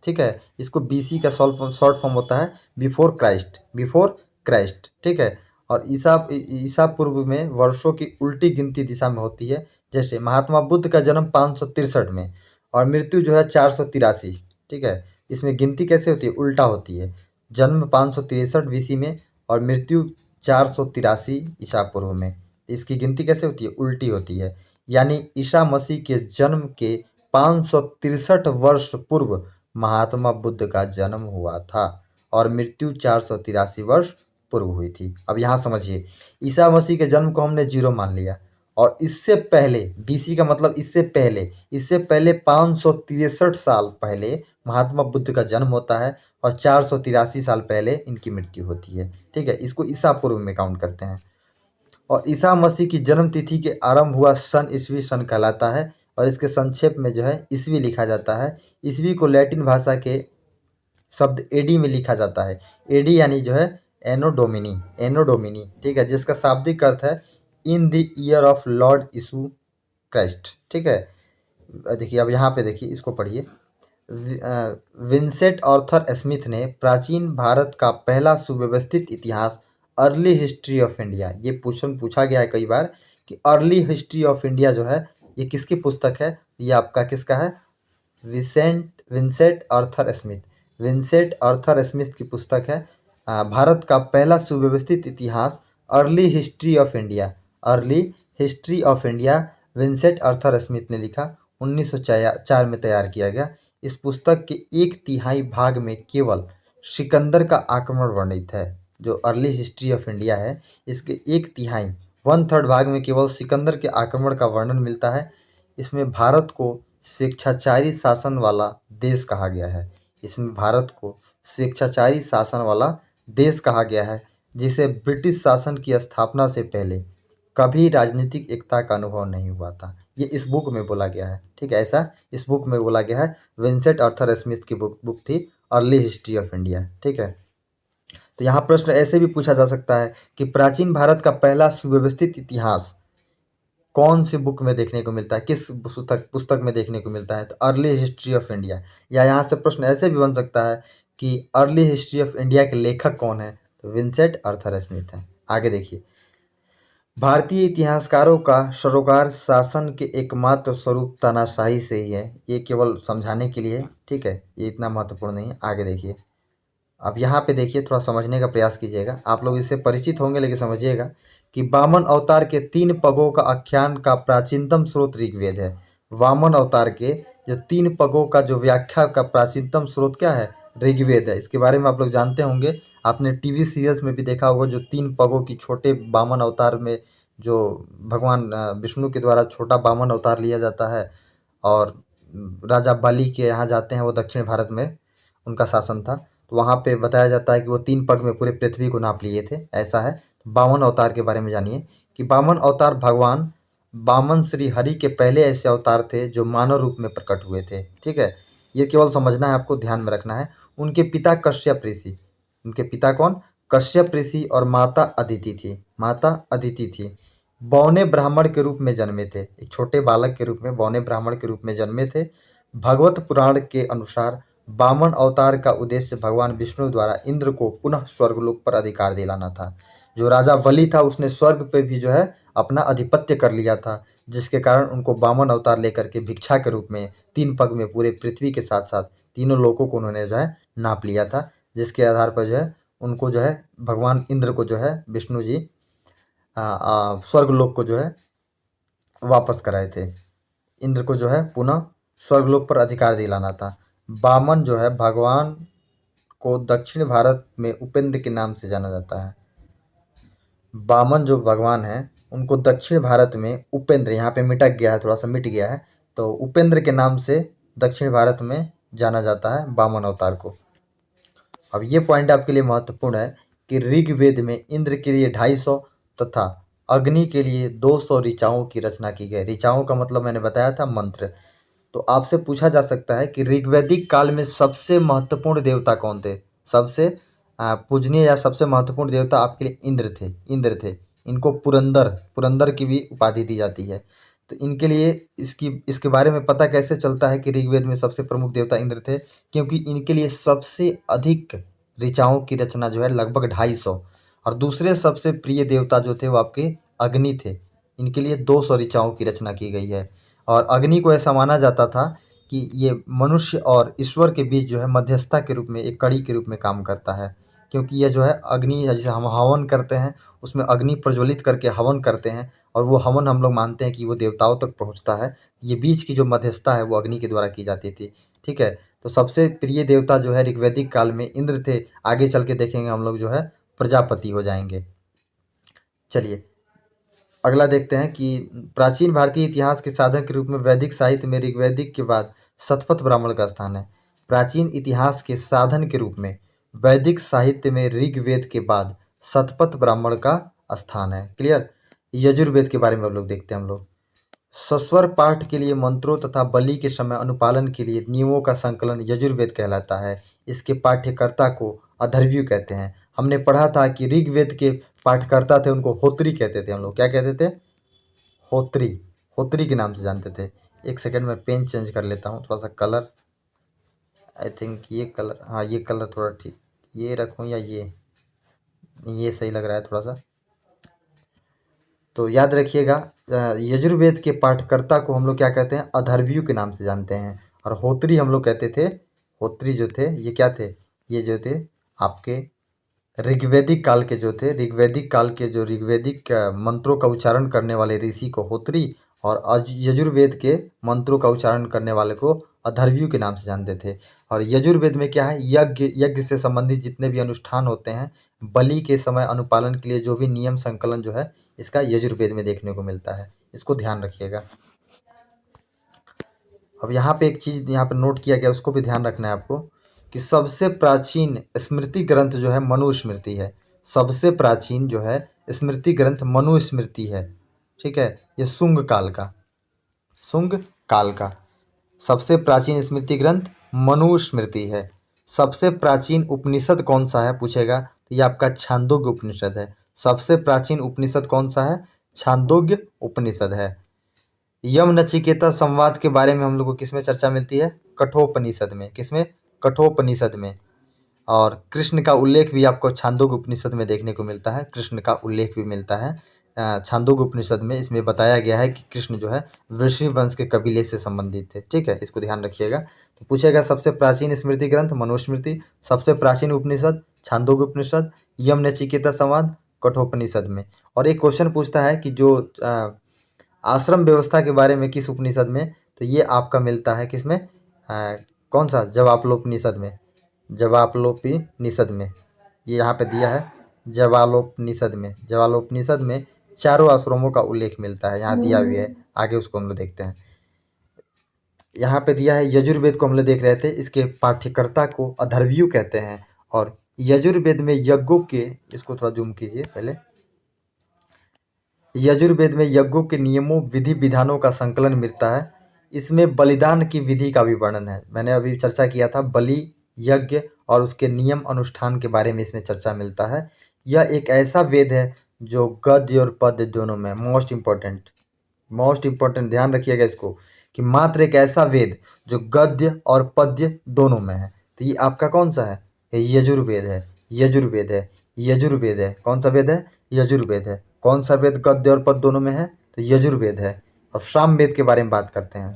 ठीक है, इसको BC का शॉर्ट फॉर्म होता है बिफोर क्राइस्ट, बिफोर क्राइस्ट, ठीक है। और ईसा पूर्व में वर्षों की उल्टी गिनती दिशा में होती है, जैसे महात्मा बुद्ध का जन्म 563 में और मृत्यु जो है 483, ठीक है, इसमें गिनती कैसे होती है? उल्टा होती है, जन्म 563 BC में और मृत्यु 483 ईसा पूर्व में, इसकी गिनती कैसे होती है? उल्टी होती है। यानी ईसा मसीह के जन्म के 563 वर्ष पूर्व महात्मा बुद्ध का जन्म हुआ था और मृत्यु 483 वर्ष पूर्व हुई थी। अब यहाँ समझिए, ईसा मसीह के जन्म को हमने 0 मान लिया, और इससे पहले BC का मतलब इससे पहले 563 साल पहले महात्मा बुद्ध का जन्म होता है और 483 साल पहले इनकी मृत्यु होती है, ठीक है, इसको ईसा पूर्व में काउंट करते हैं। और ईसा मसीह की जन्म तिथि के आरंभ हुआ सन ईस्वी सन कहलाता है, और इसके संक्षेप में जो है ईस्वी लिखा जाता है। ईस्वी को लैटिन भाषा के शब्द एडी में लिखा जाता है। एडी यानी जो है एनो डोमिनी, ठीक है, जिसका शाब्दिक अर्थ है in the year of Lord यीशु क्राइस्ट, ठीक है। देखिए अब यहाँ पे देखिए, इसको पढ़िए। विंसेंट आर्थर स्मिथ ने प्राचीन भारत का पहला सुव्यवस्थित इतिहास, अर्ली हिस्ट्री ऑफ इंडिया, ये पूछा गया है कई बार कि अर्ली हिस्ट्री ऑफ इंडिया जो है ये किसकी पुस्तक है? ये आपका किसका है? Vincent Arthur Smith, Vincent Arthur Smith की पुस्तक है। भारत का पहला सुव्यवस्थित इतिहास, early history of India, early history of India, Vincent Arthur Smith ने लिखा, 1904 में तैयार किया गया। इस पुस्तक के 1/3 भाग में केवल सिकंदर का आक्रमण वर्णित है। जो अर्ली हिस्ट्री ऑफ इंडिया है इसके 1/3 1/3 भाग में केवल सिकंदर के आक्रमण का वर्णन मिलता है। इसमें भारत को स्वेच्छाचारी शासन वाला देश कहा गया है, इसमें भारत को स्वेच्छाचारी शासन वाला देश कहा गया है, जिसे ब्रिटिश शासन की स्थापना से पहले कभी राजनीतिक एकता का अनुभव नहीं हुआ था। ये इस बुक में बोला गया है, ठीक है, ऐसा इस बुक में बोला गया है। विंसेंट आर्थर स्मिथ की बुक थी अर्ली हिस्ट्री ऑफ इंडिया, ठीक है। तो यहाँ प्रश्न ऐसे भी पूछा जा सकता है कि प्राचीन भारत का पहला सुव्यवस्थित इतिहास कौन सी बुक में देखने को मिलता है, किस पुस्तक में देखने को मिलता है? तो अर्ली हिस्ट्री ऑफ इंडिया। या यहाँ से प्रश्न ऐसे भी बन सकता है कि अर्ली हिस्ट्री ऑफ इंडिया के लेखक कौन है? तो विंसेंट आर्थर स्मिथ है। आगे देखिए, भारतीय इतिहासकारों का सरोकार शासन के एकमात्र स्वरूप तानाशाही से ही है। ये केवल समझाने के लिए, ठीक है, ये इतना महत्वपूर्ण नहीं है। आगे देखिए, अब यहाँ पे देखिए, थोड़ा समझने का प्रयास कीजिएगा। आप लोग इससे परिचित होंगे, लेकिन समझिएगा कि वामन अवतार के 3 पगों का आख्यान का प्राचीनतम स्रोत ऋग्वेद है। वामन अवतार के जो 3 पगों का जो व्याख्या का प्राचीनतम स्रोत क्या है? ऋग्वेद है। इसके बारे में आप लोग जानते होंगे, आपने टीवी सीरियल्स में भी देखा होगा, जो 3 पगों की छोटे वामन अवतार में जो भगवान विष्णु के द्वारा छोटा वामन अवतार लिया जाता है, और राजा बलि के यहाँ जाते हैं, वो दक्षिण भारत में उनका शासन था, तो वहाँ पे बताया जाता है कि वो 3 पग में पूरे पृथ्वी को नाप लिए थे, ऐसा है। वामन अवतार के बारे में जानिए कि वामन अवतार भगवान वामन श्री हरि के पहले ऐसे अवतार थे जो मानव रूप में प्रकट हुए थे, ठीक है। ये केवल समझना है, आपको ध्यान में रखना है। उनके पिता कश्यप ऋषि, उनके पिता कौन? कश्यप ऋषि, और माता अदिति थी, माता अदिति थी। बौने ब्राह्मण के रूप में जन्मे थे, एक छोटे बालक के रूप में, बौने ब्राह्मण के रूप में जन्मे थे। भगवत पुराण के अनुसार वामन अवतार का उद्देश्य भगवान विष्णु द्वारा इंद्र को पुनः स्वर्गलोक पर अधिकार दिलाना था। जो राजा बलि था उसने स्वर्ग पे भी जो है अपना आधिपत्य कर लिया था, जिसके कारण उनको वामन अवतार लेकर के भिक्षा के रूप में 3 पग में पूरे पृथ्वी के साथ साथ तीनों लोकों को उन्होंने जो है नाप लिया था, जिसके आधार पर जो है उनको जो है भगवान इंद्र को जो है विष्णु जी स्वर्गलोक को जो है वापस कराए थे। इंद्र को जो है पुनः स्वर्गलोक पर अधिकार दिलाना था। वामन जो है भगवान को दक्षिण भारत में उपेंद्र के नाम से जाना जाता है। वामन जो भगवान है उनको दक्षिण भारत में उपेंद्र, यहाँ पे मिटक गया है, थोड़ा सा मिट गया है, तो उपेंद्र के नाम से दक्षिण भारत में जाना जाता है वामन अवतार को। अब ये पॉइंट आपके लिए महत्वपूर्ण है कि ऋग्वेद में इंद्र के लिए 250 तथा अग्नि के लिए 200 ऋचाओं की रचना की गई। ऋचाओं का मतलब मैंने बताया था मंत्र। तो आपसे पूछा जा सकता है कि ऋग्वैदिक काल में सबसे महत्वपूर्ण देवता कौन थे? सबसे पूजनीय या सबसे महत्वपूर्ण देवता आपके लिए इंद्र थे। इनको पुरंदर पुरंदर की भी उपाधि दी जाती है। तो इनके लिए इसके बारे में पता कैसे चलता है कि ऋग्वेद में सबसे प्रमुख देवता इंद्र थे? क्योंकि इनके लिए सबसे अधिक ऋचाओं की रचना जो है लगभग 250, और दूसरे सबसे प्रिय देवता जो थे वो आपके अग्नि थे। इनके लिए 200 ऋचाओं की रचना की गई है। और अग्नि को ऐसा माना जाता था कि ये मनुष्य और ईश्वर के बीच जो है मध्यस्थता के रूप में, एक कड़ी के रूप में काम करता है। क्योंकि यह जो है अग्नि, जैसे हम हवन करते हैं उसमें अग्नि प्रज्वलित करके हवन करते हैं, और वो हवन हम लोग मानते हैं कि वो देवताओं तक पहुंचता है। ये बीच की जो मध्यस्थता है वो अग्नि के द्वारा की जाती थी। ठीक है, तो सबसे प्रिय देवता जो है ऋग्वैदिक काल में इंद्र थे। आगे चल के देखेंगे हम लोग जो है प्रजापति हो जाएंगे। चलिए अगला देखते हैं कि प्राचीन भारतीय इतिहास के साधन के रूप में वैदिक साहित्य में ऋग्वैदिक के बाद शतपथ ब्राह्मण का स्थान है। प्राचीन इतिहास के साधन के रूप में वैदिक साहित्य में ऋग्वेद के बाद शतपथ ब्राह्मण का स्थान है। क्लियर? यजुर्वेद के बारे में हम लोग देखते हैं। हम लोग सस्वर पाठ के लिए मंत्रों तथा बलि के समय अनुपालन के लिए नियमों का संकलन यजुर्वेद कहलाता है। इसके पाठ्यकर्ता को अथर्वयु कहते हैं। हमने पढ़ा था कि ऋग्वेद के पाठकर्ता थे, उनको होत्री कहते थे। हम लोग क्या कहते थे? होत्री, होत्री के नाम से जानते थे। एक सेकंड में पेन चेंज कर लेता हूँ, थोड़ा सा कलर, आई थिंक ये कलर, हाँ ये कलर थोड़ा ठीक, ये रखूँ या ये सही लग रहा है थोड़ा सा। तो याद रखिएगा, यजुर्वेद के पाठकर्ता को हम लोग क्या कहते हैं? अथर्वयु के नाम से जानते हैं। और होत्री हम लोग कहते थे, होत्री जो थे ये क्या थे? ये जो थे आपके ऋग्वैदिक काल के जो थे, ऋग्वैदिक काल के जो ऋग्वैदिक मंत्रों का उच्चारण करने वाले ऋषि को होत्री, और यजुर्वेद के मंत्रों का उच्चारण करने वाले को अथर्वयु के नाम से जानते थे। और यजुर्वेद में क्या है? यज्ञ से संबंधित जितने भी अनुष्ठान होते हैं, बलि के समय अनुपालन के लिए जो भी नियम संकलन जो है, इसका यजुर्वेद में देखने को मिलता है। इसको ध्यान रखिएगा। अब यहाँ पे एक चीज़ यहाँ पे नोट किया गया, उसको भी ध्यान रखना है आपको, कि सबसे प्राचीन स्मृति ग्रंथ जो है मनुस्मृति है। सबसे प्राचीन जो है स्मृति ग्रंथ मनुस्मृति है। ठीक है, ये शुंग काल का सबसे प्राचीन स्मृति ग्रंथ मनुस्मृति है। सबसे प्राचीन उपनिषद कौन सा है पूछेगा, तो ये आपका छांदोग्य उपनिषद है। सबसे प्राचीन उपनिषद कौन सा है? छांदोग्य उपनिषद है। यम नचिकेता संवाद के बारे में हम लोग को किसमें चर्चा मिलती है? कठोपनिषद में। किसमें? कठोपनिषद में। और कृष्ण का उल्लेख भी आपको छांदोग्य उपनिषद में देखने को मिलता है। कृष्ण का उल्लेख भी मिलता है छांदोग्य उपनिषद में। इसमें बताया गया है कि कृष्ण जो है वृषि वंश के कबीले से संबंधित थे। ठीक है, इसको ध्यान रखिएगा। तो पूछेगा सबसे प्राचीन स्मृति ग्रंथ मनुस्मृति, सबसे प्राचीन उपनिषद छांदोग्य उपनिषद, यम नचिकेता संवाद कठोपनिषद में। और एक क्वेश्चन पूछता है कि जो आश्रम व्यवस्था के बारे में किस उपनिषद में, तो ये आपका मिलता है किसमें? कौन सा? जवालोपनिषद में। जवालोपनिषद में ये यहाँ पे दिया है, जवालोपनिषद में। जवालोपनिषद में चारों आश्रमों का उल्लेख मिलता है, यहाँ दिया हुआ है। आगे उसको हम लोग देखते हैं। यहाँ पे दिया है यजुर्वेद को हम लोग देख रहे थे, इसके पाठ्यकर्ता को अथर्वयु कहते हैं। और यजुर्वेद में यज्ञों के, इसको थोड़ा जूम कीजिए पहले, यजुर्वेद में यज्ञों के नियमों विधि विधानों का संकलन मिलता है। इसमें बलिदान की विधि का भी वर्णन है। मैंने अभी चर्चा किया था बलि यज्ञ और उसके नियम अनुष्ठान के बारे में इसमें चर्चा मिलता है। यह एक ऐसा वेद है जो गद्य और पद्य दोनों में, मोस्ट इम्पोर्टेंट ध्यान रखिएगा इसको, कि मात्र एक ऐसा वेद जो गद्य और पद्य दोनों में है। तो ये आपका कौन सा है? ये यजुर्वेद है। यजुर्वेद है। कौन सा वेद है? यजुर्वेद है। कौन सा वेद गद्य और पद्य दोनों में है? तो यजुर्वेद है। और सामवेद के बारे में बात करते हैं।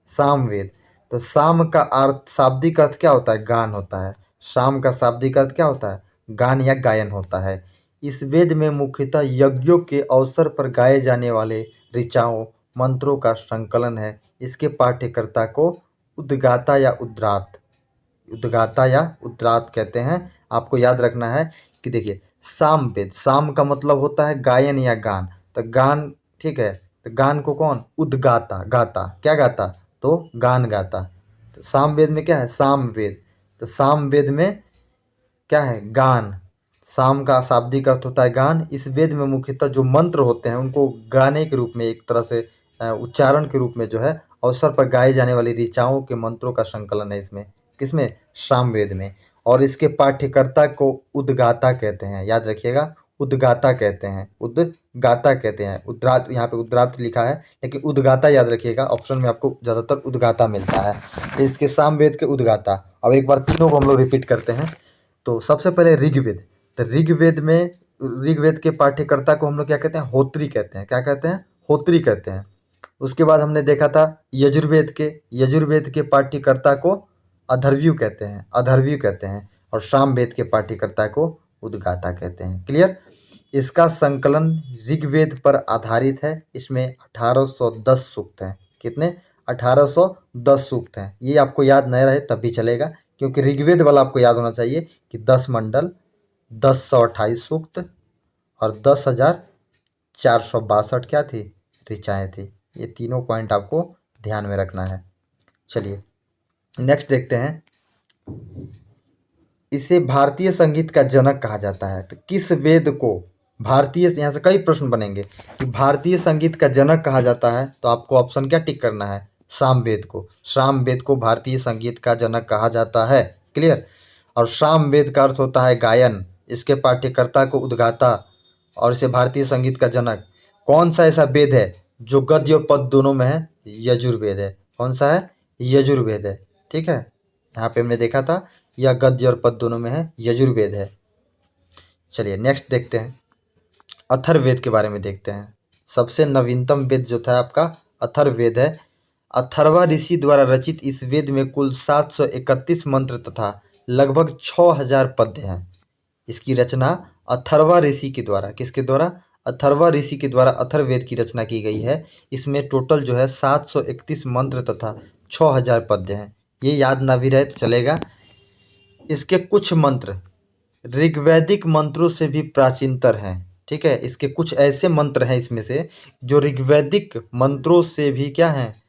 सामवेद। तो साम का अर्थ, शाब्दिक अर्थ क्या होता है? गान होता है। शाम का शाब्दिक अर्थ क्या होता है? गान या गायन होता है। इस वेद में मुख्यतः यज्ञों के अवसर पर गाए जाने वाले ऋचाओं मंत्रों का संकलन है। इसके पाठ्यकर्ता को उद्गाता या उद्रात कहते हैं। आपको याद रखना है कि देखिए, सामवेद, साम का मतलब होता है गायन या गान। तो गान, ठीक है, तो गान को कौन? उद्गाता, गाता, क्या गाता? तो गान गाता। तो सामवेद में क्या है? सामवेद। तो सामवेद में क्या है? गान। साम का शाब्दिक अर्थ होता है गान। इस वेद में मुख्यतः जो मंत्र होते हैं उनको गाने के रूप में, एक तरह से उच्चारण के रूप में जो है, अवसर पर गाए जाने वाली ऋचाओं के मंत्रों का संकलन है इसमें। किसमें? सामवेद में। और इसके पाठ्यकर्ता को उद्गाता कहते हैं। याद रखिएगा, उद्गाता कहते हैं, उद्गाता कहते हैं। उद्रात, यहाँ पे उद्रात लिखा है लेकिन उद्गाता याद रखिएगा, ऑप्शन में आपको ज़्यादातर उद्गाता मिलता है। तो इसके सामवेद के उद्गाता। अब एक बार तीनों को हम लोग रिपीट करते हैं। तो सबसे पहले ऋग्वेद। तो ऋग्वेद के पाठ्यकर्ता को हम लोग क्या कहते हैं? होत्री कहते हैं। क्या कहते हैं? होत्री कहते हैं। उसके बाद हमने देखा था यजुर्वेद के पाठ्यकर्ता को अथर्वयु कहते हैं। और सामवेद के पाठ्यकर्ता को उद्गाता कहते हैं। क्लियर? इसका संकलन ऋग्वेद पर आधारित है। इसमें 1810 सूक्त हैं। कितने? 1810 सूक्त हैं। ये आपको याद नहीं रहे तब भी चलेगा, क्योंकि ऋग्वेद वाला आपको याद होना चाहिए कि 10 मंडल, 1028 सूक्त और 10,462 क्या थी? ऋचाएँ थी। ये तीनों पॉइंट आपको ध्यान में रखना है। चलिए नेक्स्ट देखते हैं। इसे भारतीय संगीत का जनक कहा जाता है। तो किस वेद को भारतीय, यहाँ से कई प्रश्न बनेंगे कि भारतीय संगीत का जनक कहा जाता है, तो आपको ऑप्शन क्या टिक करना है? सामवेद को। सामवेद को भारतीय संगीत का जनक कहा जाता है। क्लियर? और सामवेद का अर्थ होता है गायन। इसके पाठ्यकर्ता को उद्गाता और इसे भारतीय संगीत का जनक। कौन सा ऐसा वेद है जो गद्य और पद्य दोनों में है? यजुर्वेद है। कौन सा है? यजुर्वेद है। ठीक है, यहाँ पे हमने देखा था यह गद्य और पद्य दोनों में है, यजुर्वेद है। चलिए नेक्स्ट देखते हैं, अथर्ववेद के बारे में देखते हैं। सबसे नवीनतम वेद जो था आपका अथर्ववेद है। अथर्वा ऋषि द्वारा रचित इस वेद में कुल 731 मंत्र तथा लगभग 6000 पद्य हैं। इसकी रचना अथर्वा ऋषि के द्वारा, किसके द्वारा? अथर्वा ऋषि के द्वारा अथर्ववेद की रचना की गई है। इसमें टोटल जो है 731 मंत्र तथा 6000 पद्य हैं। ये याद ना भी रहे तो चलेगा। इसके कुछ मंत्र ऋग्वैदिक मंत्रों से भी प्राचीनतर हैं। ठीक है, इसके कुछ ऐसे मंत्र हैं इसमें से जो ऋग्वैदिक मंत्रों से भी क्या हैं?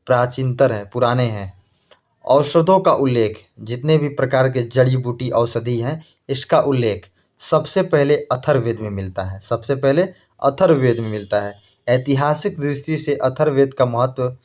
प्राचीनतर हैं, पुराने हैं। औषधों का उल्लेख, जितने भी प्रकार के जड़ी बूटी औषधि हैं, इसका उल्लेख सबसे पहले अथर्ववेद में मिलता है। सबसे पहले अथर्ववेद में मिलता है। ऐतिहासिक दृष्टि से अथर्ववेद का महत्व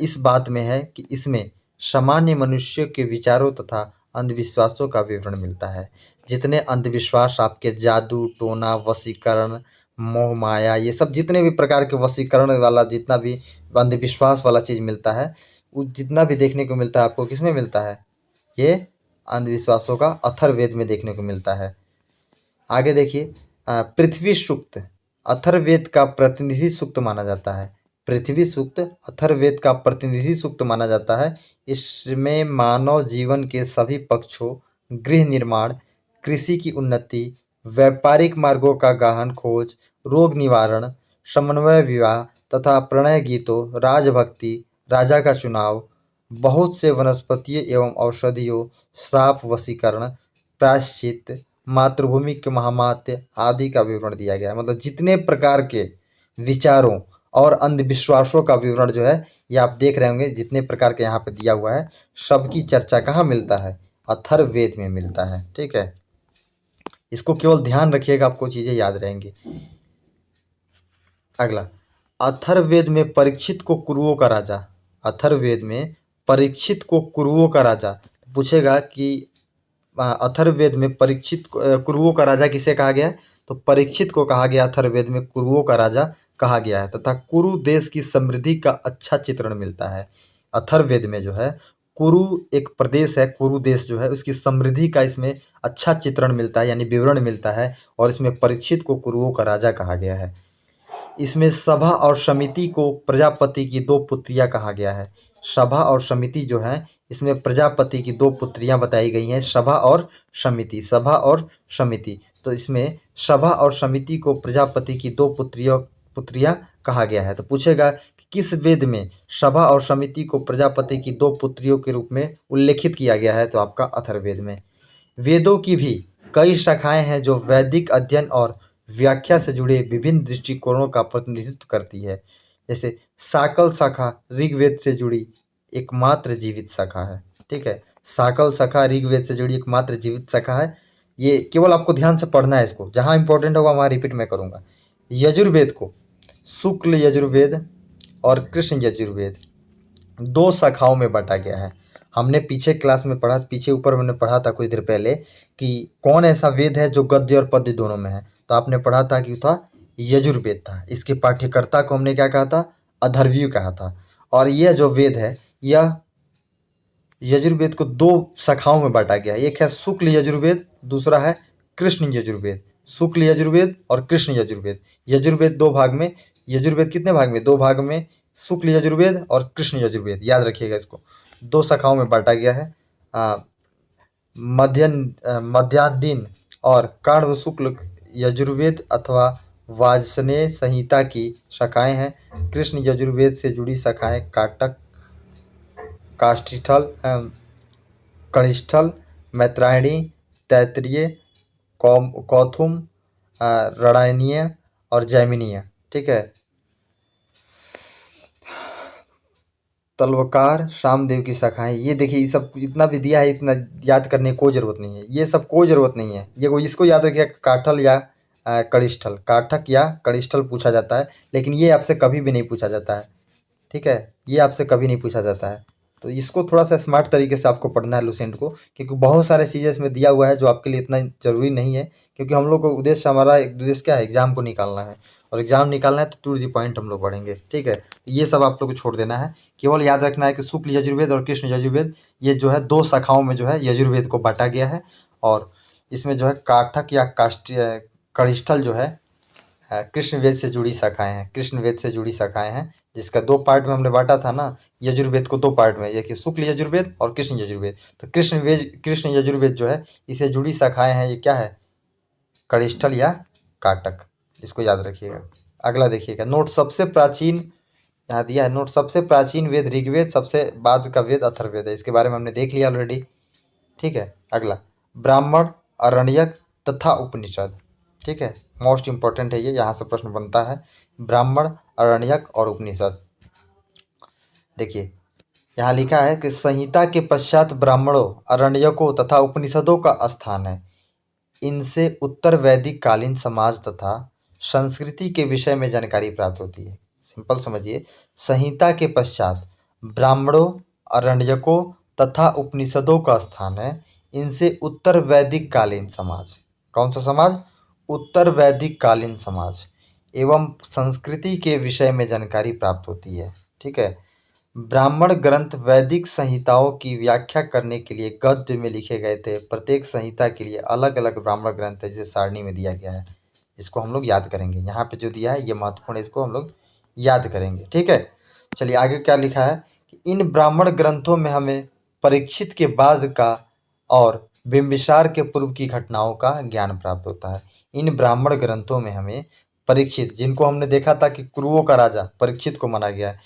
इस बात में है कि इसमें सामान्य मनुष्य के विचारों तथा अंधविश्वासों का विवरण मिलता है। जितने अंधविश्वास आपके जादू टोना वशीकरण मोह माया, ये सब जितने भी प्रकार के वशीकरण वाला जितना भी अंधविश्वास वाला चीज़ मिलता है, वो जितना भी देखने को मिलता है आपको किसमें मिलता है? ये अंधविश्वासों का अथर्ववेद में देखने को मिलता है। आगे देखिए, पृथ्वी सूक्त अथर्ववेद का प्रतिनिधि सूक्त माना जाता है। पृथ्वी सूक्त अथर्ववेद का प्रतिनिधि सूक्त माना जाता है। इसमें मानव जीवन के सभी पक्षों, गृह निर्माण, कृषि की उन्नति, व्यापारिक मार्गों का गहन खोज, रोग निवारण, समन्वय, विवाह तथा प्रणय गीतों, राजभक्ति, राजा का चुनाव, बहुत से वनस्पतियों एवं औषधियों, श्राप वशीकरण, प्रायश्चित, मातृभूमि के महामात्य आदि का विवरण दिया गया है। मतलब जितने प्रकार के विचारों और अंधविश्वासों का विवरण जो है, ये आप देख रहे होंगे जितने प्रकार के यहाँ पे दिया हुआ है, सबकी चर्चा कहाँ मिलता है? अथर्ववेद में मिलता है। ठीक है, इसको केवल ध्यान रखिएगा, आपको चीजें याद रहेंगी। अगला, अथर्ववेद में परीक्षित को कुरुओं का राजा अथर्ववेद में परीक्षित को कुरुओं का राजा पूछेगा कि अथर्ववेद में परीक्षित कुरुओं का राजा किसे कहा गया है? तो परीक्षित को कहा गया अथर्ववेद में कुरुओं का राजा कहा गया है तथा कुरु देश की समृद्धि का अच्छा चित्रण मिलता है। अथर्ववेद में जो है कुरु एक प्रदेश है, कुरु देश जो है उसकी समृद्धि का इसमें अच्छा चित्रण मिलता है यानी विवरण मिलता है और इसमें परीक्षित को कुरुओं का राजा कहा गया है। इसमें सभा और समिति को प्रजापति की दो पुत्रियां कहा गया है। सभा और समिति जो है इसमें प्रजापति की दो पुत्रियां बताई गई हैं, सभा और समिति, सभा और समिति। तो इसमें सभा और समिति को प्रजापति की दो पुत्रियां कहा गया है। तो पूछेगा कि किस वेद में सभा और समिति को प्रजापति की दो पुत्रियों के रूप में उल्लेखित किया गया है? तो आपका अथर्ववेद में। वेदों की भी कई शाखाएं हैं जो वैदिक अध्ययन और व्याख्या से जुड़े विभिन्न दृष्टिकोणों का प्रतिनिधित्व करती है। जैसे साकल शाखा ऋग्वेद से जुड़ी एकमात्र जीवित शाखा है। ठीक है, साकल शाखा ऋग्वेद से जुड़ी एकमात्र जीवित शाखा है। ये केवल आपको ध्यान से पढ़ना है इसको, जहाँ इंपॉर्टेंट होगा वहाँ रिपीट मैं करूँगा। यजुर्वेद को शुक्ल यजुर्वेद और कृष्ण यजुर्वेद दो शाखाओं में बांटा गया है। हमने पीछे क्लास में पढ़ा, पीछे ऊपर हमने पढ़ा था कुछ देर पहले कि कौन ऐसा वेद है जो गद्य और पद्य दोनों में है। तो आपने पढ़ा था कि था यजुर्वेद था। इसके पाठ्यकर्ता को हमने क्या कहा था? अथर्वयु कहा था। और यह जो वेद है यह यजुर्वेद को दो शाखाओं में बांटा गया है। एक है शुक्ल यजुर्वेद, दूसरा है कृष्ण यजुर्वेद। शुक्ल यजुर्वेद और कृष्ण यजुर्वेद, यजुर्वेद दो भाग में। यजुर्वेद कितने भाग में? दो भाग में, शुक्ल यजुर्वेद और कृष्ण यजुर्वेद। याद रखिएगा इसको, दो शाखाओं में बांटा गया है। मध्यान्ह और काण्व शुक्ल यजुर्वेद अथवा वाजसनेय संहिता की शाखाएं हैं। कृष्ण यजुर्वेद से जुड़ी शाखाएं काटक, काष्ठिस्थल, कनिष्ठल, मैत्रायणी, तैत्तिरीय, कौथुम, रणायनीय और जैमिनीय। ठीक है, तलवकार, सामदेव की शाखाएं। ये देखिए, ये सब इतना भी दिया है, इतना याद करने की कोई ज़रूरत नहीं है, ये सब कोई ज़रूरत नहीं है। ये इसको याद रखिए, काठल या कनिष्ठल, काठक या कनिष्ठल पूछा जाता है, लेकिन ये आपसे कभी भी नहीं पूछा जाता है। ठीक है, ये आपसे कभी नहीं पूछा जाता है। तो इसको थोड़ा सा स्मार्ट तरीके से आपको पढ़ना है लुसेंट को, क्योंकि बहुत सारे चीज़ें इसमें दिया हुआ है जो आपके लिए इतना ज़रूरी नहीं है। क्योंकि हम लोग को उद्देश्य, हमारा एक उद्देश्य क्या है? एग्जाम को निकालना है, और एग्जाम निकालना है तो टू द पॉइंट हम लोग पढ़ेंगे। ठीक है, ये सब आप लोग को छोड़ देना है। केवल याद रखना है कि शुक्ल यजुर्वेद और कृष्ण यजुर्वेद ये जो है दो शाखाओं में जो है यजुर्वेद को बांटा गया है। और इसमें जो है काठक या कनिष्ठल जो है कृष्ण वेद से जुड़ी शाखाएं हैं, कृष्ण वेद से जुड़ी शाखाएं हैं, जिसका दो पार्ट में हमने बांटा था ना यजुर्वेद को, दो पार्ट में, एक कि शुक्ल यजुर्वेद और कृष्ण यजुर्वेद। तो कृष्ण यजुर्वेद जो है इसे जुड़ी शाखाएं हैं, ये क्या है? कनिष्ठल या काटक। इसको याद रखिएगा। अगला देखिएगा, नोट सबसे प्राचीन, यहाँ दिया है नोट सबसे प्राचीन वेद ऋग्वेद, सबसे बाद का वेद अथर्ववेद है। इसके बारे में हमने देख लिया ऑलरेडी। ठीक है, अगला ब्राह्मण, अरण्यक तथा उपनिषद। ठीक है, मोस्ट इंपॉर्टेंट है ये, यहाँ से प्रश्न बनता है। ब्राह्मण, अरण्यक और उपनिषद। देखिए यहाँ लिखा है कि संहिता के पश्चात ब्राह्मणों, अरण्यकों तथा उपनिषदों का स्थान है। इनसे उत्तर वैदिक कालीन समाज तथा संस्कृति के विषय में जानकारी प्राप्त होती है। सिंपल समझिए, संहिता के पश्चात ब्राह्मणों, अरण्यकों तथा उपनिषदों का स्थान है। इनसे उत्तर वैदिक कालीन समाज, कौन सा समाज? उत्तर वैदिक कालीन समाज एवं संस्कृति के विषय में जानकारी प्राप्त होती है। ठीक है, ब्राह्मण ग्रंथ वैदिक संहिताओं की व्याख्या करने के लिए गद्य में लिखे गए थे। प्रत्येक संहिता के लिए अलग अलग ब्राह्मण ग्रंथ है, जिसे सारणी में दिया गया है। इसको हम लोग याद करेंगे, यहाँ पे जो दिया है ये महत्वपूर्ण है, इसको हम लोग याद करेंगे। ठीक है, चलिए आगे क्या लिखा है कि इन ब्राह्मण ग्रंथों में हमें परीक्षित के बाद का और बिंबिसार के पूर्व की घटनाओं का ज्ञान प्राप्त होता है। इन ब्राह्मण ग्रंथों में हमें परीक्षित, जिनको हमने देखा था कि कुरुओं का राजा परीक्षित को माना गया है,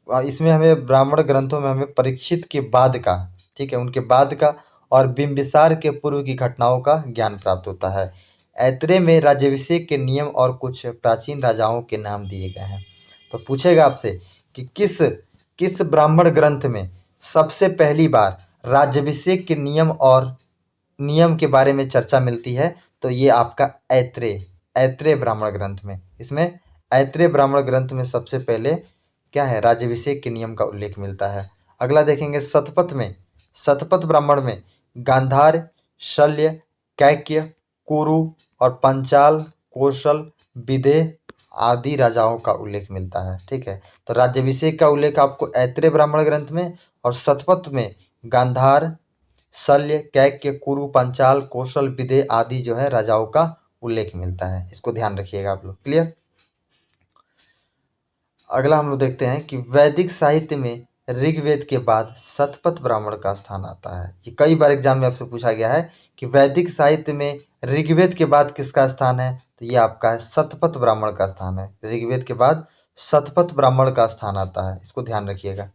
इसमें हमें ब्राह्मण ग्रंथों में हमें परीक्षित के बाद का, ठीक है, उनके बाद का और बिंबिसार के पूर्व की घटनाओं का ज्ञान प्राप्त होता है। ऐत्रेय में राज्याभिषेक के नियम और कुछ प्राचीन राजाओं के नाम दिए गए हैं। तो पूछेगा आपसे कि किस ब्राह्मण ग्रंथ में सबसे पहली बार राज्याभिषेक के नियम के बारे में चर्चा मिलती है? तो ये आपका ऐत्रेय ब्राह्मण ग्रंथ में, इसमें ऐत्रेय ब्राह्मण ग्रंथ में सबसे पहले क्या है, राज्याभिषेक के नियम का उल्लेख मिलता है। अगला देखेंगे शतपथ में, शतपथ ब्राह्मण में गांधार, शल्य, कैक्य, कुरु और पंचाल, कौशल, विदेह आदि राजाओं का उल्लेख मिलता है। ठीक है, तो राज्याभिषेक का उल्लेख आपको ऐत्रेय ब्राह्मण ग्रंथ में और शतपथ में गांधार, शल्य, कैक्य, कुरु, पंचाल, कौशल, विदेह आदि जो है राजाओं का उल्लेख मिलता है। इसको ध्यान रखिएगा आप लोग। क्लियर। अगला हम लोग देखते हैं कि वैदिक साहित्य में ऋग्वेद के बाद शतपथ ब्राह्मण का स्थान आता है। ये कई बार एग्जाम में आपसे पूछा गया है कि वैदिक साहित्य में ऋग्वेद के बाद किसका स्थान है, तो ये आपका है शतपथ ब्राह्मण का स्थान है। ऋग्वेद के बाद शतपथ ब्राह्मण का स्थान आता है, इसको ध्यान रखिएगा।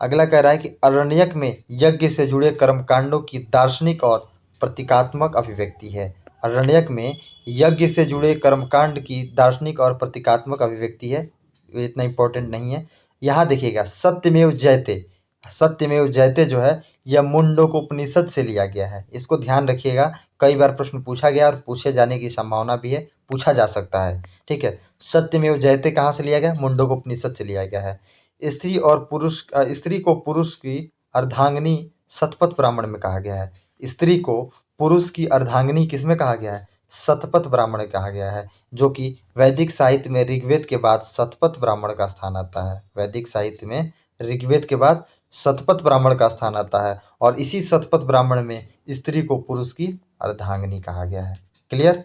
अगला कह रहा है कि अरण्यक में यज्ञ से जुड़े कर्मकांडों की दार्शनिक और प्रतीकात्मक अभिव्यक्ति है। अरण्यक में यज्ञ से जुड़े कर्मकांड की दार्शनिक और प्रतीकात्मक अभिव्यक्ति है, ये इतना इंपॉर्टेंट नहीं है। यहाँ देखिएगा सत्यमेव जयते, सत्यमेव जयते जो है यह मुंडकोपनिषद से लिया गया है, इसको ध्यान रखिएगा। कई बार प्रश्न पूछा गया और पूछे जाने की संभावना भी है, पूछा जा सकता है। ठीक है, सत्यमेव जयते कहाँ से लिया गया, मुंडकोपनिषद से लिया गया है। स्त्री को पुरुष की अर्धांगिनी शतपथ ब्राह्मण में कहा गया है। स्त्री को पुरुष की अर्धांगिनी किसमें कहा गया है, शतपथ ब्राह्मण में कहा गया है, जो कि वैदिक साहित्य में ऋग्वेद के बाद शतपथ ब्राह्मण का स्थान आता है। वैदिक साहित्य में ऋग्वेद के बाद शतपथ ब्राह्मण का स्थान आता है और इसी शतपथ ब्राह्मण में स्त्री को पुरुष की अर्धांगिनी कहा गया है। क्लियर।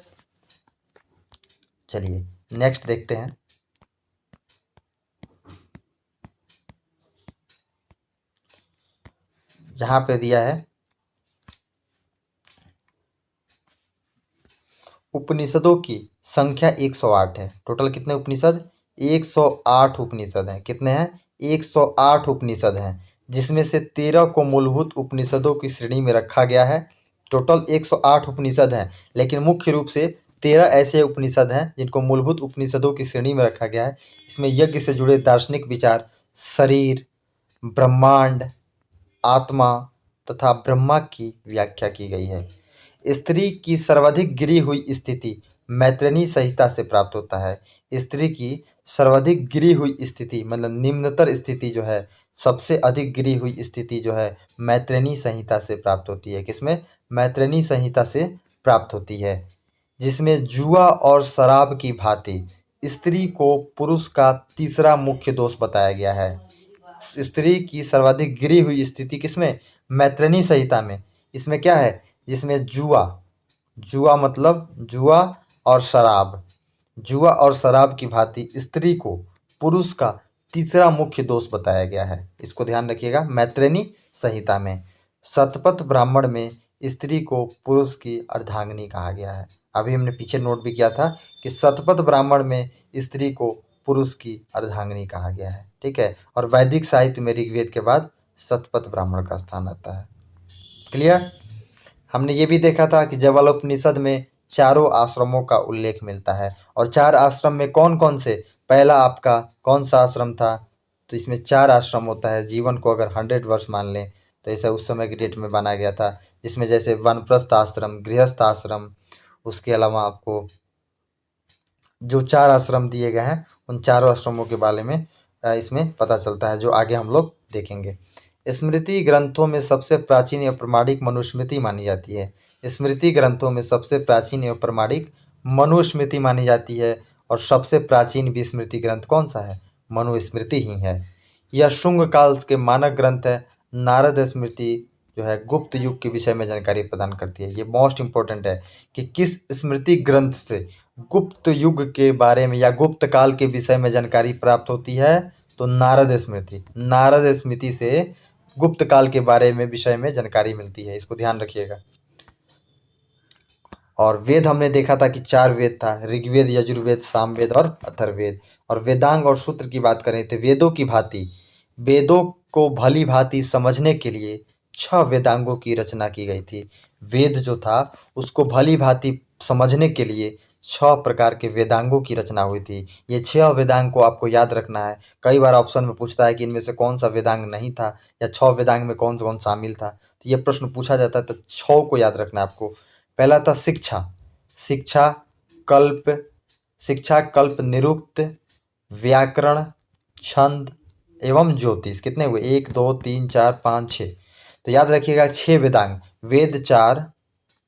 चलिए नेक्स्ट देखते हैं। यहाँ पे दिया है उपनिषदों की संख्या 108 है। टोटल कितने उपनिषद, 108 उपनिषद हैं। कितने हैं, 108 उपनिषद हैं, जिसमें से 13 को मूलभूत उपनिषदों की श्रेणी में रखा गया है। टोटल 108 उपनिषद हैं, लेकिन मुख्य रूप से 13 ऐसे उपनिषद हैं जिनको मूलभूत उपनिषदों की श्रेणी में रखा गया है। इसमें यज्ञ से जुड़े दार्शनिक विचार, शरीर, ब्रह्मांड, आत्मा तथा ब्रह्मा की व्याख्या की गई है। स्त्री की सर्वाधिक गिरी हुई स्थिति मैत्रेयी संहिता से प्राप्त होता है। स्त्री की सर्वाधिक गिरी हुई स्थिति मतलब निम्नतर स्थिति जो है, सबसे अधिक गिरी हुई स्थिति जो है मैत्रेयी संहिता से प्राप्त होती है। किसमें, मैत्रेयी संहिता से प्राप्त होती है, जिसमें जुआ और शराब की भांति स्त्री को पुरुष का तीसरा मुख्य दोष बताया गया है। स्त्री की सर्वाधिक गिरी हुई स्थिति किसमें, मैत्रेयी संहिता में। इसमें क्या है, जिसमें जुआ, जुआ मतलब जुआ और शराब, जुआ और शराब की भांति स्त्री को पुरुष का तीसरा मुख्य दोष बताया गया है। इसको ध्यान रखिएगा। मैत्रेयी संहिता में शतपथ ब्राह्मण में स्त्री को पुरुष की अर्धांगिनी कहा गया है। अभी हमने पीछे नोट भी किया था कि शतपथ ब्राह्मण में स्त्री को पुरुष की अर्धांगिनी कहा गया है। ठीक है, और वैदिक साहित्य में ऋग्वेद के बाद शतपथ ब्राह्मण का स्थान आता है। क्लियर। हमने ये भी देखा था कि जवालोपनिषद में चारों आश्रमों का उल्लेख मिलता है, और 4 आश्रम में कौन कौन से, पहला आपका कौन सा आश्रम था, तो इसमें 4 आश्रम होता है। जीवन को अगर 100 वर्ष मान लें तो ऐसा उस समय की डेट में बनाया गया था, जिसमें जैसे वानप्रस्थ आश्रम, गृहस्थ आश्रम, उसके अलावा आपको जो 4 आश्रम दिए गए हैं उन चारों आश्रमों के बारे में इसमें पता चलता है, जो आगे हम लोग देखेंगे। स्मृति ग्रंथों में सबसे प्राचीन एवं प्रमाणिक मनुस्मृति मानी जाती है। स्मृति ग्रंथों में सबसे प्राचीन एवं प्रमाणिक मनुस्मृति मानी जाती है, और सबसे प्राचीन भी स्मृति ग्रंथ कौन सा है, मनुस्मृति ही है। यह शुंग काल के मानक ग्रंथ है। नारद स्मृति जो है गुप्त युग के विषय में जानकारी प्रदान करती है। ये मोस्ट इंपॉर्टेंट है कि किस स्मृति ग्रंथ से गुप्त युग के बारे में या गुप्त काल के विषय में जानकारी प्राप्त होती है, तो नारद स्मृति, नारद स्मृति से गुप्त काल के बारे में विषय में जानकारी मिलती है। इसको ध्यान रखिएगा। और वेद हमने देखा था कि 4 वेद था, ऋग्वेद, यजुर्वेद, सामवेद और अथर्ववेद। और वेदांग और सूत्र की बात करें तो वेदों की भांति, वेदों को भली भांति समझने के लिए 6 वेदांगों की रचना की गई थी। वेद जो था उसको भली भांति समझने के लिए 6 प्रकार के वेदांगों की रचना हुई थी। ये 6 वेदांग को आपको याद रखना है। कई बार ऑप्शन में पूछता है कि इनमें से कौन सा वेदांग नहीं था, या 6 वेदांग में कौन कौन शामिल था, तो ये प्रश्न पूछा जाता है, तो 6 को याद रखना है आपको। पहला था शिक्षा, शिक्षा कल्प, शिक्षा कल्प निरुक्त, व्याकरण, छंद एवं ज्योतिष कितने हुए? 1 2 3 4 5 6। तो याद रखिएगा 6 वेदांग, वेद 4,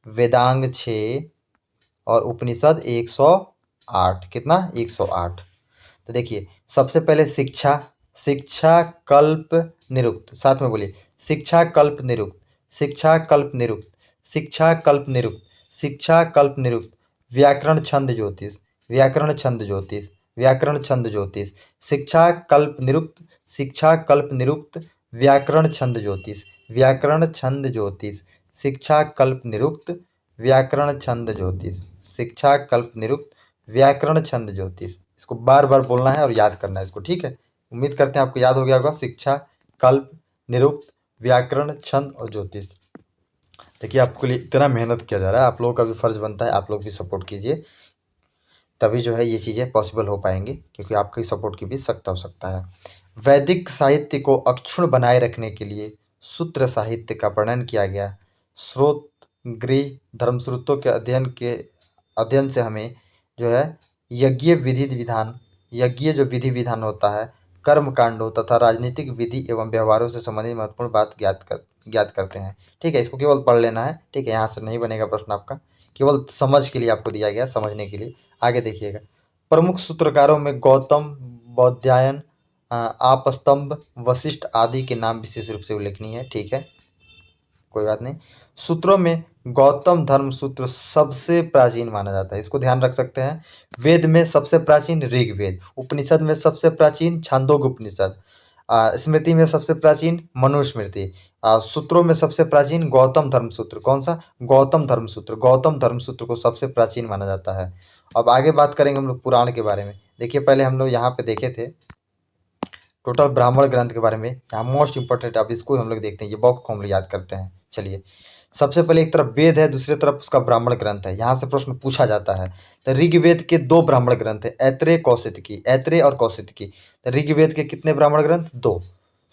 वेदांग 6 और उपनिषद 108। कितना? 108। तो देखिए सबसे पहले शिक्षा, शिक्षा कल्प निरुक्त, साथ में बोलिए शिक्षा कल्प निरुक्त, शिक्षा कल्प निरुक्त, शिक्षा कल्प निरुक्त, शिक्षा कल्प निरुक्त। व्याकरण छंद ज्योतिष, व्याकरण छंद ज्योतिष, व्याकरण छंद ज्योतिष, शिक्षा कल्प निरुक्त, शिक्षा कल्प निरुक्त, व्याकरण छंद ज्योतिष, व्याकरण छंद ज्योतिष, शिक्षा कल्प निरुक्त, व्याकरण छंद ज्योतिष, शिक्षा कल्प निरुक्त, व्याकरण छंद ज्योतिष। इसको बार बार बोलना है और याद करना है इसको, ठीक है। उम्मीद करते हैं आपको याद हो गया होगा। शिक्षा कल्प निरुक्त, व्याकरण छंद और ज्योतिष। देखिए आपके लिए इतना मेहनत किया जा रहा है, आप लोगों का भी फर्ज बनता है, आप लोग भी सपोर्ट कीजिए, तभी जो है ये चीज़ें पॉसिबल हो पाएंगी, क्योंकि आपकी सपोर्ट की भी सख्त आवश्यकता है। वैदिक साहित्य को अक्षुण बनाए रखने के लिए सूत्र साहित्य का वर्णन किया गया। स्रोत गृह धर्मस्रोतों के अध्ययन से हमें जो है यज्ञ विधि विधान, यज्ञ जो विधि विधान होता है, कर्म कांडों तथा राजनीतिक विधि एवं व्यवहारों से संबंधित महत्वपूर्ण बात ज्ञात करते हैं। ठीक है, इसको केवल पढ़ लेना है, ठीक है, यहाँ से नहीं बनेगा प्रश्न आपका, केवल समझ के लिए आपको दिया गया, समझने के लिए। आगे देखिएगा, प्रमुख सूत्रकारों में गौतम, बौधायन, आपस्तंभ, वशिष्ठ आदि के नाम विशेष रूप से उल्लेखनीय है। ठीक है, कोई बात नहीं। सूत्रों में गौतम धर्म सूत्र सबसे प्राचीन माना जाता है, इसको ध्यान रख सकते हैं। वेद में सबसे प्राचीन ऋग्वेद, उपनिषद में सबसे प्राचीन छांदोग्य उपनिषद, स्मृति में सबसे प्राचीन मनुस्मृति, सूत्रों में सबसे प्राचीन गौतम धर्म सूत्र। कौन सा? गौतम धर्म सूत्र। गौतम धर्म सूत्र को सबसे प्राचीन माना जाता है। अब आगे बात करेंगे हम लोग पुराण के बारे में। देखिए पहले हम लोग यहाँ पे देखे थे टोटल ब्राह्मण ग्रंथ के बारे में, यहाँ मोस्ट इंपॉर्टेंट, अब इसको हम लोग देखते हैं, ये बॉक्स को हम लोग याद करते हैं। चलिए, सबसे पहले एक तरफ वेद है, दूसरी तरफ उसका ब्राह्मण ग्रंथ है। यहाँ से प्रश्न पूछा जाता है। तो ऋग्वेद के 2 ब्राह्मण ग्रंथ है, ऐत्रेय कौशितकी, ऐत्रेय और कौशितकी। तो ऋग्वेद के कितने ब्राह्मण ग्रंथ? 2।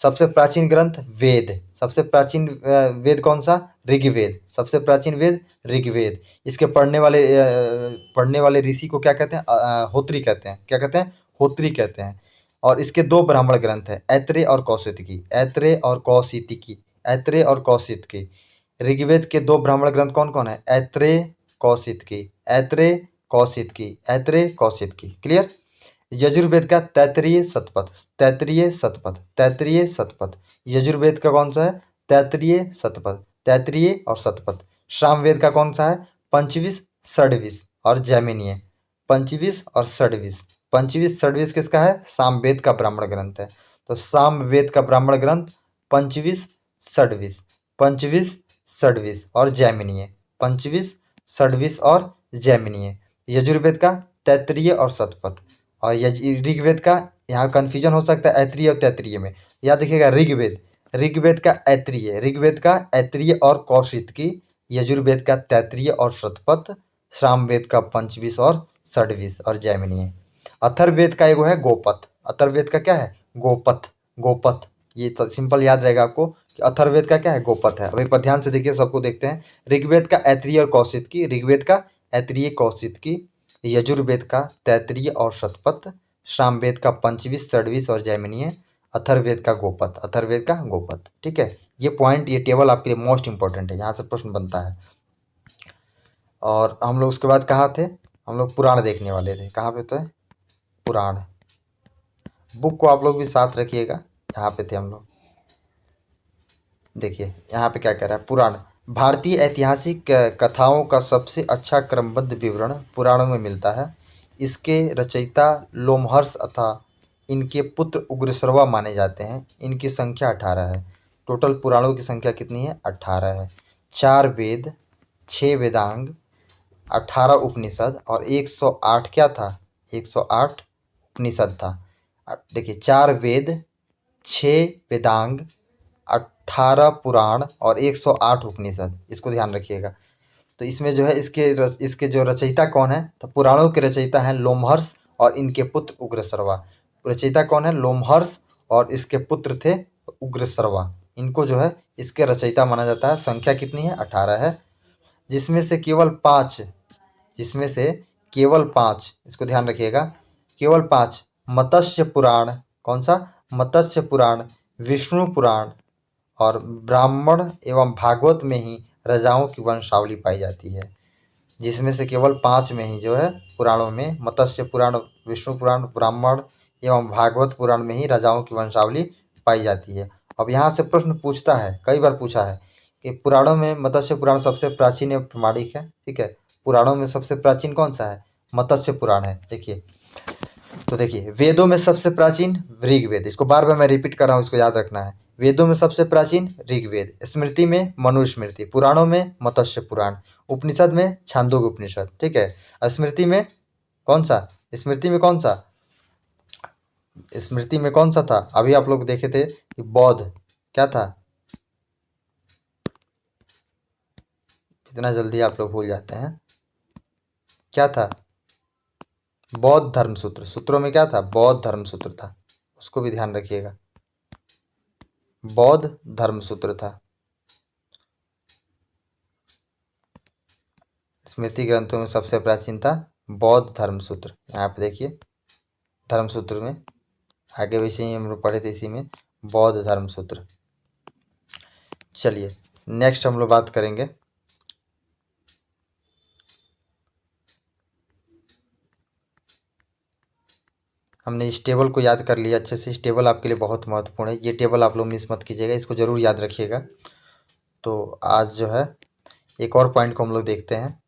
सबसे प्राचीन ग्रंथ वेद, सबसे प्राचीन वेद कौन सा? ऋग्वेद, सबसे प्राचीन वेद ऋग्वेद। इसके पढ़ने वाले ऋषि को क्या कहते हैं? होत्री कहते हैं। क्या कहते हैं? होत्री कहते हैं। और इसके 2 ब्राह्मण ग्रंथ है, ऐत्रेय और कौशितकी, ऐत्रेय और कौशितकी, ऐत्रेय और कौशितकी। ऋग्वेद के 2 ब्राह्मण ग्रंथ कौन कौन है? ऐत्रेय कौशितकी, ऐत्रेय कौशितकी, ऐत्रेय कौशितकी। क्लियर? यजुर्वेद का तैत्तिरीय शतपथ, तैत्तिरीय शतपथ, तैत्तिरीय शतपथ। यजुर्वेद का कौन सा है? तैत्तिरीय शतपथ, तैत्तिरीय और शतपथ। सामवेद का कौन सा है? पंचविश, षड्विश और जैमिनीय। पंचविश और षड्विश, पंचविश षड्विश किसका है? सामवेद का ब्राह्मण ग्रंथ है। तो सामवेद का ब्राह्मण ग्रंथ पंचविश, षड्विश, पंचविश, षड्विश और जैमिनीय, पंचविश, षड्विश और जैमिनीय। यजुर्वेद का तैत्तिरीय और शतपथ। और ऋग्वेद का, यहाँ कंफ्यूजन हो सकता है ऐत्रीय और तैत्तिरीय में, याद रखिएगा ऋग्वेद, ऋग्वेद का ऐत्रीय, ऋग्वेद का ऐत्रीय और कौशितकी, यजुर्वेद का तैत्तिरीय और शतपथ, सामवेद का पंचविश और षड्विश और जैमिनीय। अथर्ववेद का एगो है गोपथ, अथर्ववेद का क्या है? गोपथ, गोपथ। ये तो सिंपल याद रहेगा आपको कि अथर्ववेद का क्या है? गोपथ है। अब एक बार ध्यान से देखिए, सबको देखते हैं। ऋग्वेद का ऐत्रीय और कौशितकी, ऋग्वेद का ऐत्रीय कौशितकी, यजुर्वेद का तैत्तिरीय और शतपथ, सामवेद का पंचविश, षड्विश और जैमिनीय, अथर्ववेद का गोपथ, अथर्ववेद का गोपथ। ठीक है, ये पॉइंट, ये टेबल आपके लिए मोस्ट इंपॉर्टेंट है, यहाँ से प्रश्न बनता है। और हम लोग उसके बाद कहाँ थे? हम लोग पुराण देखने वाले थे। कहाँ पे थे? पुराण। बुक को आप लोग भी साथ रखिएगा, यहाँ पे थे हम लोग। देखिए यहाँ पे क्या कह रहा है, पुराण। भारतीय ऐतिहासिक कथाओं का सबसे अच्छा क्रमबद्ध विवरण पुराणों में मिलता है। इसके रचयिता लोमहर्ष तथा इनके पुत्र उग्रश्रवा माने जाते हैं। इनकी संख्या 18 है। टोटल पुराणों की संख्या कितनी है? 18 है। 4 वेद, 6 वेदांग, 18 उपनिषद और 108 क्या था? 108 उपनिषद था। देखिए 4 वेद, 6 वेदांग, 18 पुराण और 108 उपनिषद, इसको ध्यान रखिएगा। तो इसमें जो है इसके जो रचयिता कौन है? तो पुराणों के रचयिता हैं लोमहर्ष और इनके पुत्र उग्रश्रवा। रचयिता कौन है? लोमहर्ष और इसके पुत्र थे उग्रश्रवा। इनको जो है इसके रचयिता माना जाता है। संख्या कितनी है? 18 है, जिसमें से केवल 5, इसको ध्यान रखिएगा, केवल 5 मत्स्य पुराण, कौन सा? मत्स्य पुराण, विष्णु पुराण और ब्राह्मण एवं भागवत में ही राजाओं की वंशावली पाई जाती है, जिसमें से केवल 5 में ही जो है पुराणों में, मत्स्य पुराण, विष्णु पुराण, ब्राह्मण एवं भागवत पुराण में ही राजाओं की वंशावली पाई जाती है। अब यहाँ से प्रश्न पूछता है, कई बार पूछा है कि पुराणों में मत्स्य पुराण सबसे प्राचीन एवं प्रामाणिक है। ठीक है, पुराणों में सबसे प्राचीन कौन सा है? मत्स्य पुराण है। देखिए, तो देखिए, वेदों में सबसे प्राचीन ऋग्वेद, इसको बार बार मैं रिपीट कर रहा हूँ, इसको याद रखना है। वेदों में सबसे प्राचीन ऋग्वेद, स्मृति में मनुस्मृति, पुराणों में मत्स्य पुराण, उपनिषद में छांदोग्य उपनिषद। ठीक है, स्मृति में कौन सा? स्मृति में कौन सा? स्मृति में कौन सा था? अभी आप लोग देखे थे कि बौद्ध, क्या था? इतना जल्दी आप लोग भूल जाते हैं, क्या था? बौद्ध धर्म सूत्र। सूत्रों में क्या था? बौद्ध धर्म सूत्र था, उसको भी ध्यान रखिएगा, बौद्ध धर्म सूत्र था। स्मृति ग्रंथों में सबसे प्राचीन था बौद्ध धर्म सूत्र। यहाँ पे देखिए, धर्म सूत्र में आगे वैसे ही हम लोग पढ़े थे, इसी में बौद्ध धर्म सूत्र। चलिए नेक्स्ट हम लोग बात करेंगे हमने इस टेबल को याद कर लिया अच्छे से। इस टेबल आपके लिए बहुत महत्वपूर्ण है, ये टेबल आप लोग मिस मत कीजिएगा, इसको जरूर याद रखिएगा। तो आज जो है एक और पॉइंट को हम लोग देखते हैं,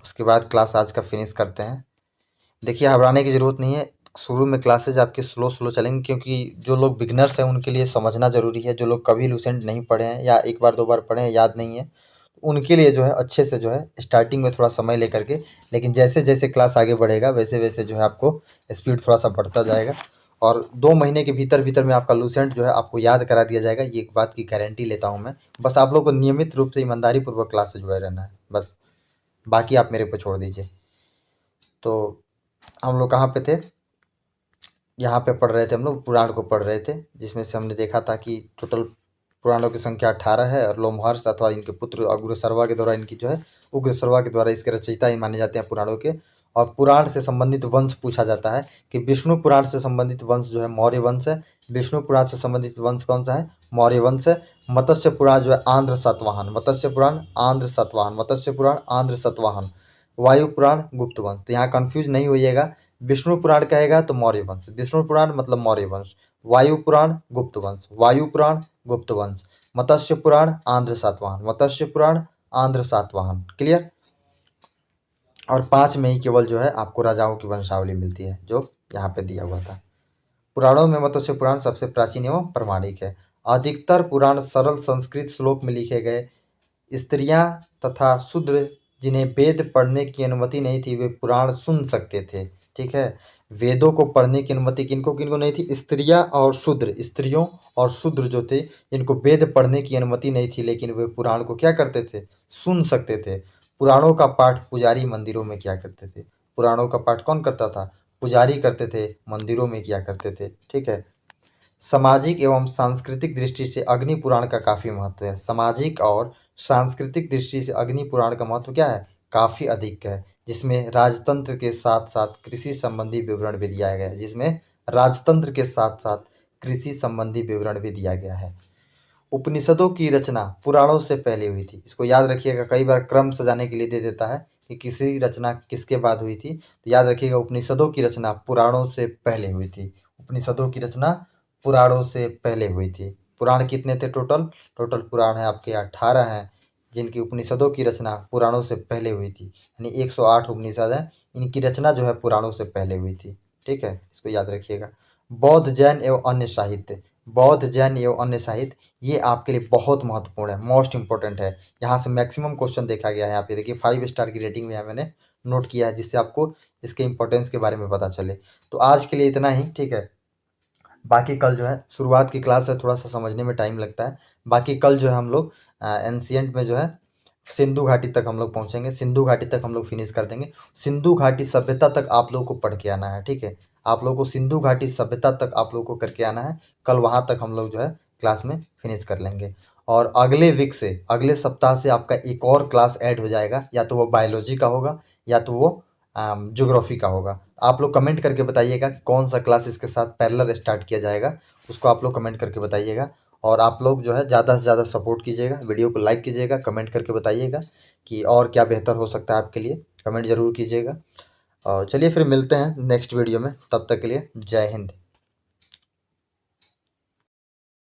उसके बाद क्लास आज का फिनिश करते हैं। देखिए, घबराने की ज़रूरत नहीं है, शुरू में क्लासेज आपके स्लो स्लो चलेंगे, क्योंकि जो लोग बिगनर्स हैं उनके लिए समझना ज़रूरी है। जो लोग कभी लूसेंट नहीं पढ़े हैं या एक बार 2 बार पढ़े हैं, याद नहीं है, उनके लिए जो है अच्छे से जो है स्टार्टिंग में थोड़ा समय लेकर के, लेकिन जैसे जैसे क्लास आगे बढ़ेगा वैसे वैसे जो है आपको स्पीड थोड़ा सा बढ़ता जाएगा, और 2 महीने के भीतर भीतर में आपका लूसेंट जो है आपको याद करा दिया जाएगा। ये एक बात की गारंटी लेता हूँ मैं। बस आप लोग को नियमित रूप से ईमानदारी पूर्वक क्लास से जुड़े रहना है, बस बाकी आप मेरे पर छोड़ दीजिए। तो हम लोग कहाँ पे थे? यहाँ पे पढ़ रहे थे, हम लोग पुराण को पढ़ रहे थे, जिसमें से हमने देखा था कि टोटल पुराणों की संख्या 18 है, और लोमहर्ष अथवा इनके पुत्र उग्रसर्वा के द्वारा, इनकी जो है उग्रसर्वा के द्वारा इसके रचयिता ही माने जाते हैं पुराणों के। और पुराण से संबंधित वंश पूछा जाता है कि विष्णु पुराण से संबंधित वंश जो है मौर्य वंश है। विष्णु पुराण से संबंधित वंश कौन सा है? मौर्य वंश है। मत्स्य पुराण जो है आंध्र सातवाहन, मत्स्य पुराण आंध्र सातवाहन, मत्स्य पुराण आंध्र सातवाहन। वायु पुराण गुप्त वंश। तो यहाँ कंफ्यूज नहीं होइएगा, विष्णु पुराण कहेगा तो मौर्य वंश, विष्णु पुराण मतलब मौर्य वंश, वायु पुराण गुप्त वंश, वायु पुराण गुप्त वंश, मत्स्य पुराण आंध्र सातवाहन, मत्स्य पुराण आंध्र सातवाहन। क्लियर? और 5 में ही केवल जो है आपको राजाओं की वंशावली मिलती है, जो यहाँ पे दिया हुआ था। पुराणों में मत्स्य पुराण सबसे प्राचीन एवं प्रामाणिक है। अधिकतर पुराण सरल संस्कृत श्लोक में लिखे गए। स्त्रियां तथा शूद्र जिन्हें वेद पढ़ने की अनुमति नहीं थी, वे पुराण सुन सकते थे। ठीक है, वेदों को पढ़ने की अनुमति किनको किनको नहीं थी? स्त्रियां और शूद्र, स्त्रियों और शूद्र जो थे, जिनको वेद पढ़ने की अनुमति नहीं थी, लेकिन वे पुराण को क्या करते थे? सुन सकते थे। पुराणों का पाठ पुजारी मंदिरों में किया करते थे। पुराणों का पाठ कौन करता था? पुजारी करते थे, मंदिरों में किया करते थे। ठीक है, सामाजिक एवं सांस्कृतिक दृष्टि से अग्नि पुराण का काफी महत्व है। सामाजिक और सांस्कृतिक दृष्टि से अग्नि पुराण का महत्व क्या है? काफी अधिक है, जिसमें राजतंत्र के साथ साथ कृषि संबंधी विवरण भी दिया गया है, जिसमें राजतंत्र के साथ साथ कृषि संबंधी विवरण भी दिया गया है। उपनिषदों की रचना पुराणों से पहले हुई थी। इसको याद रखिएगा, कई बार क्रम सजाने के लिए दे देता है कि किसी रचना किसके बाद हुई थी, तो याद रखिएगा उपनिषदों की रचना पुराणों से पहले हुई थी। उपनिषदों की रचना पुराणों से पहले हुई थी। पुराण कितने थे टोटल? टोटल पुराण है आपके 18 हैं, जिनकी उपनिषदों की रचना पुराणों से पहले हुई थी, यानी 108 उपनिषद हैं, इनकी रचना जो है पुराणों से पहले हुई थी। ठीक है, इसको याद रखिएगा। बौद्ध जैन एवं अन्य साहित्य, बौद्ध जैन एवं अन्य साहित्य, ये आपके लिए बहुत महत्वपूर्ण है, मोस्ट इंपॉर्टेंट है। यहाँ से मैक्सिमम क्वेश्चन देखा गया है। यहाँ पे देखिए 5 स्टार की रेटिंग में यहाँ मैंने नोट किया है, जिससे आपको इसके इंपॉर्टेंस के बारे में पता चले। तो आज के लिए इतना ही। ठीक है, बाकी कल जो है शुरुआत की क्लास है, थोड़ा सा समझने में टाइम लगता है। बाकी कल जो है हम लोग एंशिएंट में जो है सिंधु घाटी तक हम लोग पहुंचेंगे, सिंधु घाटी तक हम लोग फिनिश कर देंगे। सिंधु घाटी सभ्यता तक आप लोग को पढ़ के आना है। ठीक है, आप लोग को सिंधु घाटी सभ्यता तक आप लोग को करके आना है। कल वहां तक हम लोग जो है क्लास में फिनिश कर लेंगे, और अगले वीक से, अगले सप्ताह से आपका एक और क्लास ऐड हो जाएगा, या तो वो बायोलॉजी का होगा या तो वो ज्योग्राफी का होगा। आप लोग कमेंट करके बताइएगा कि कौन सा क्लास इसके साथ पैरेलल स्टार्ट किया जाएगा, उसको आप लोग कमेंट करके बताइएगा। और आप लोग जो है ज़्यादा से ज़्यादा सपोर्ट कीजिएगा, वीडियो को लाइक कीजिएगा, कमेंट करके बताइएगा कि और क्या बेहतर हो सकता है आपके लिए, कमेंट ज़रूर कीजिएगा। और चलिए फिर मिलते हैं नेक्स्ट वीडियो में, तब तक के लिए जय हिंद।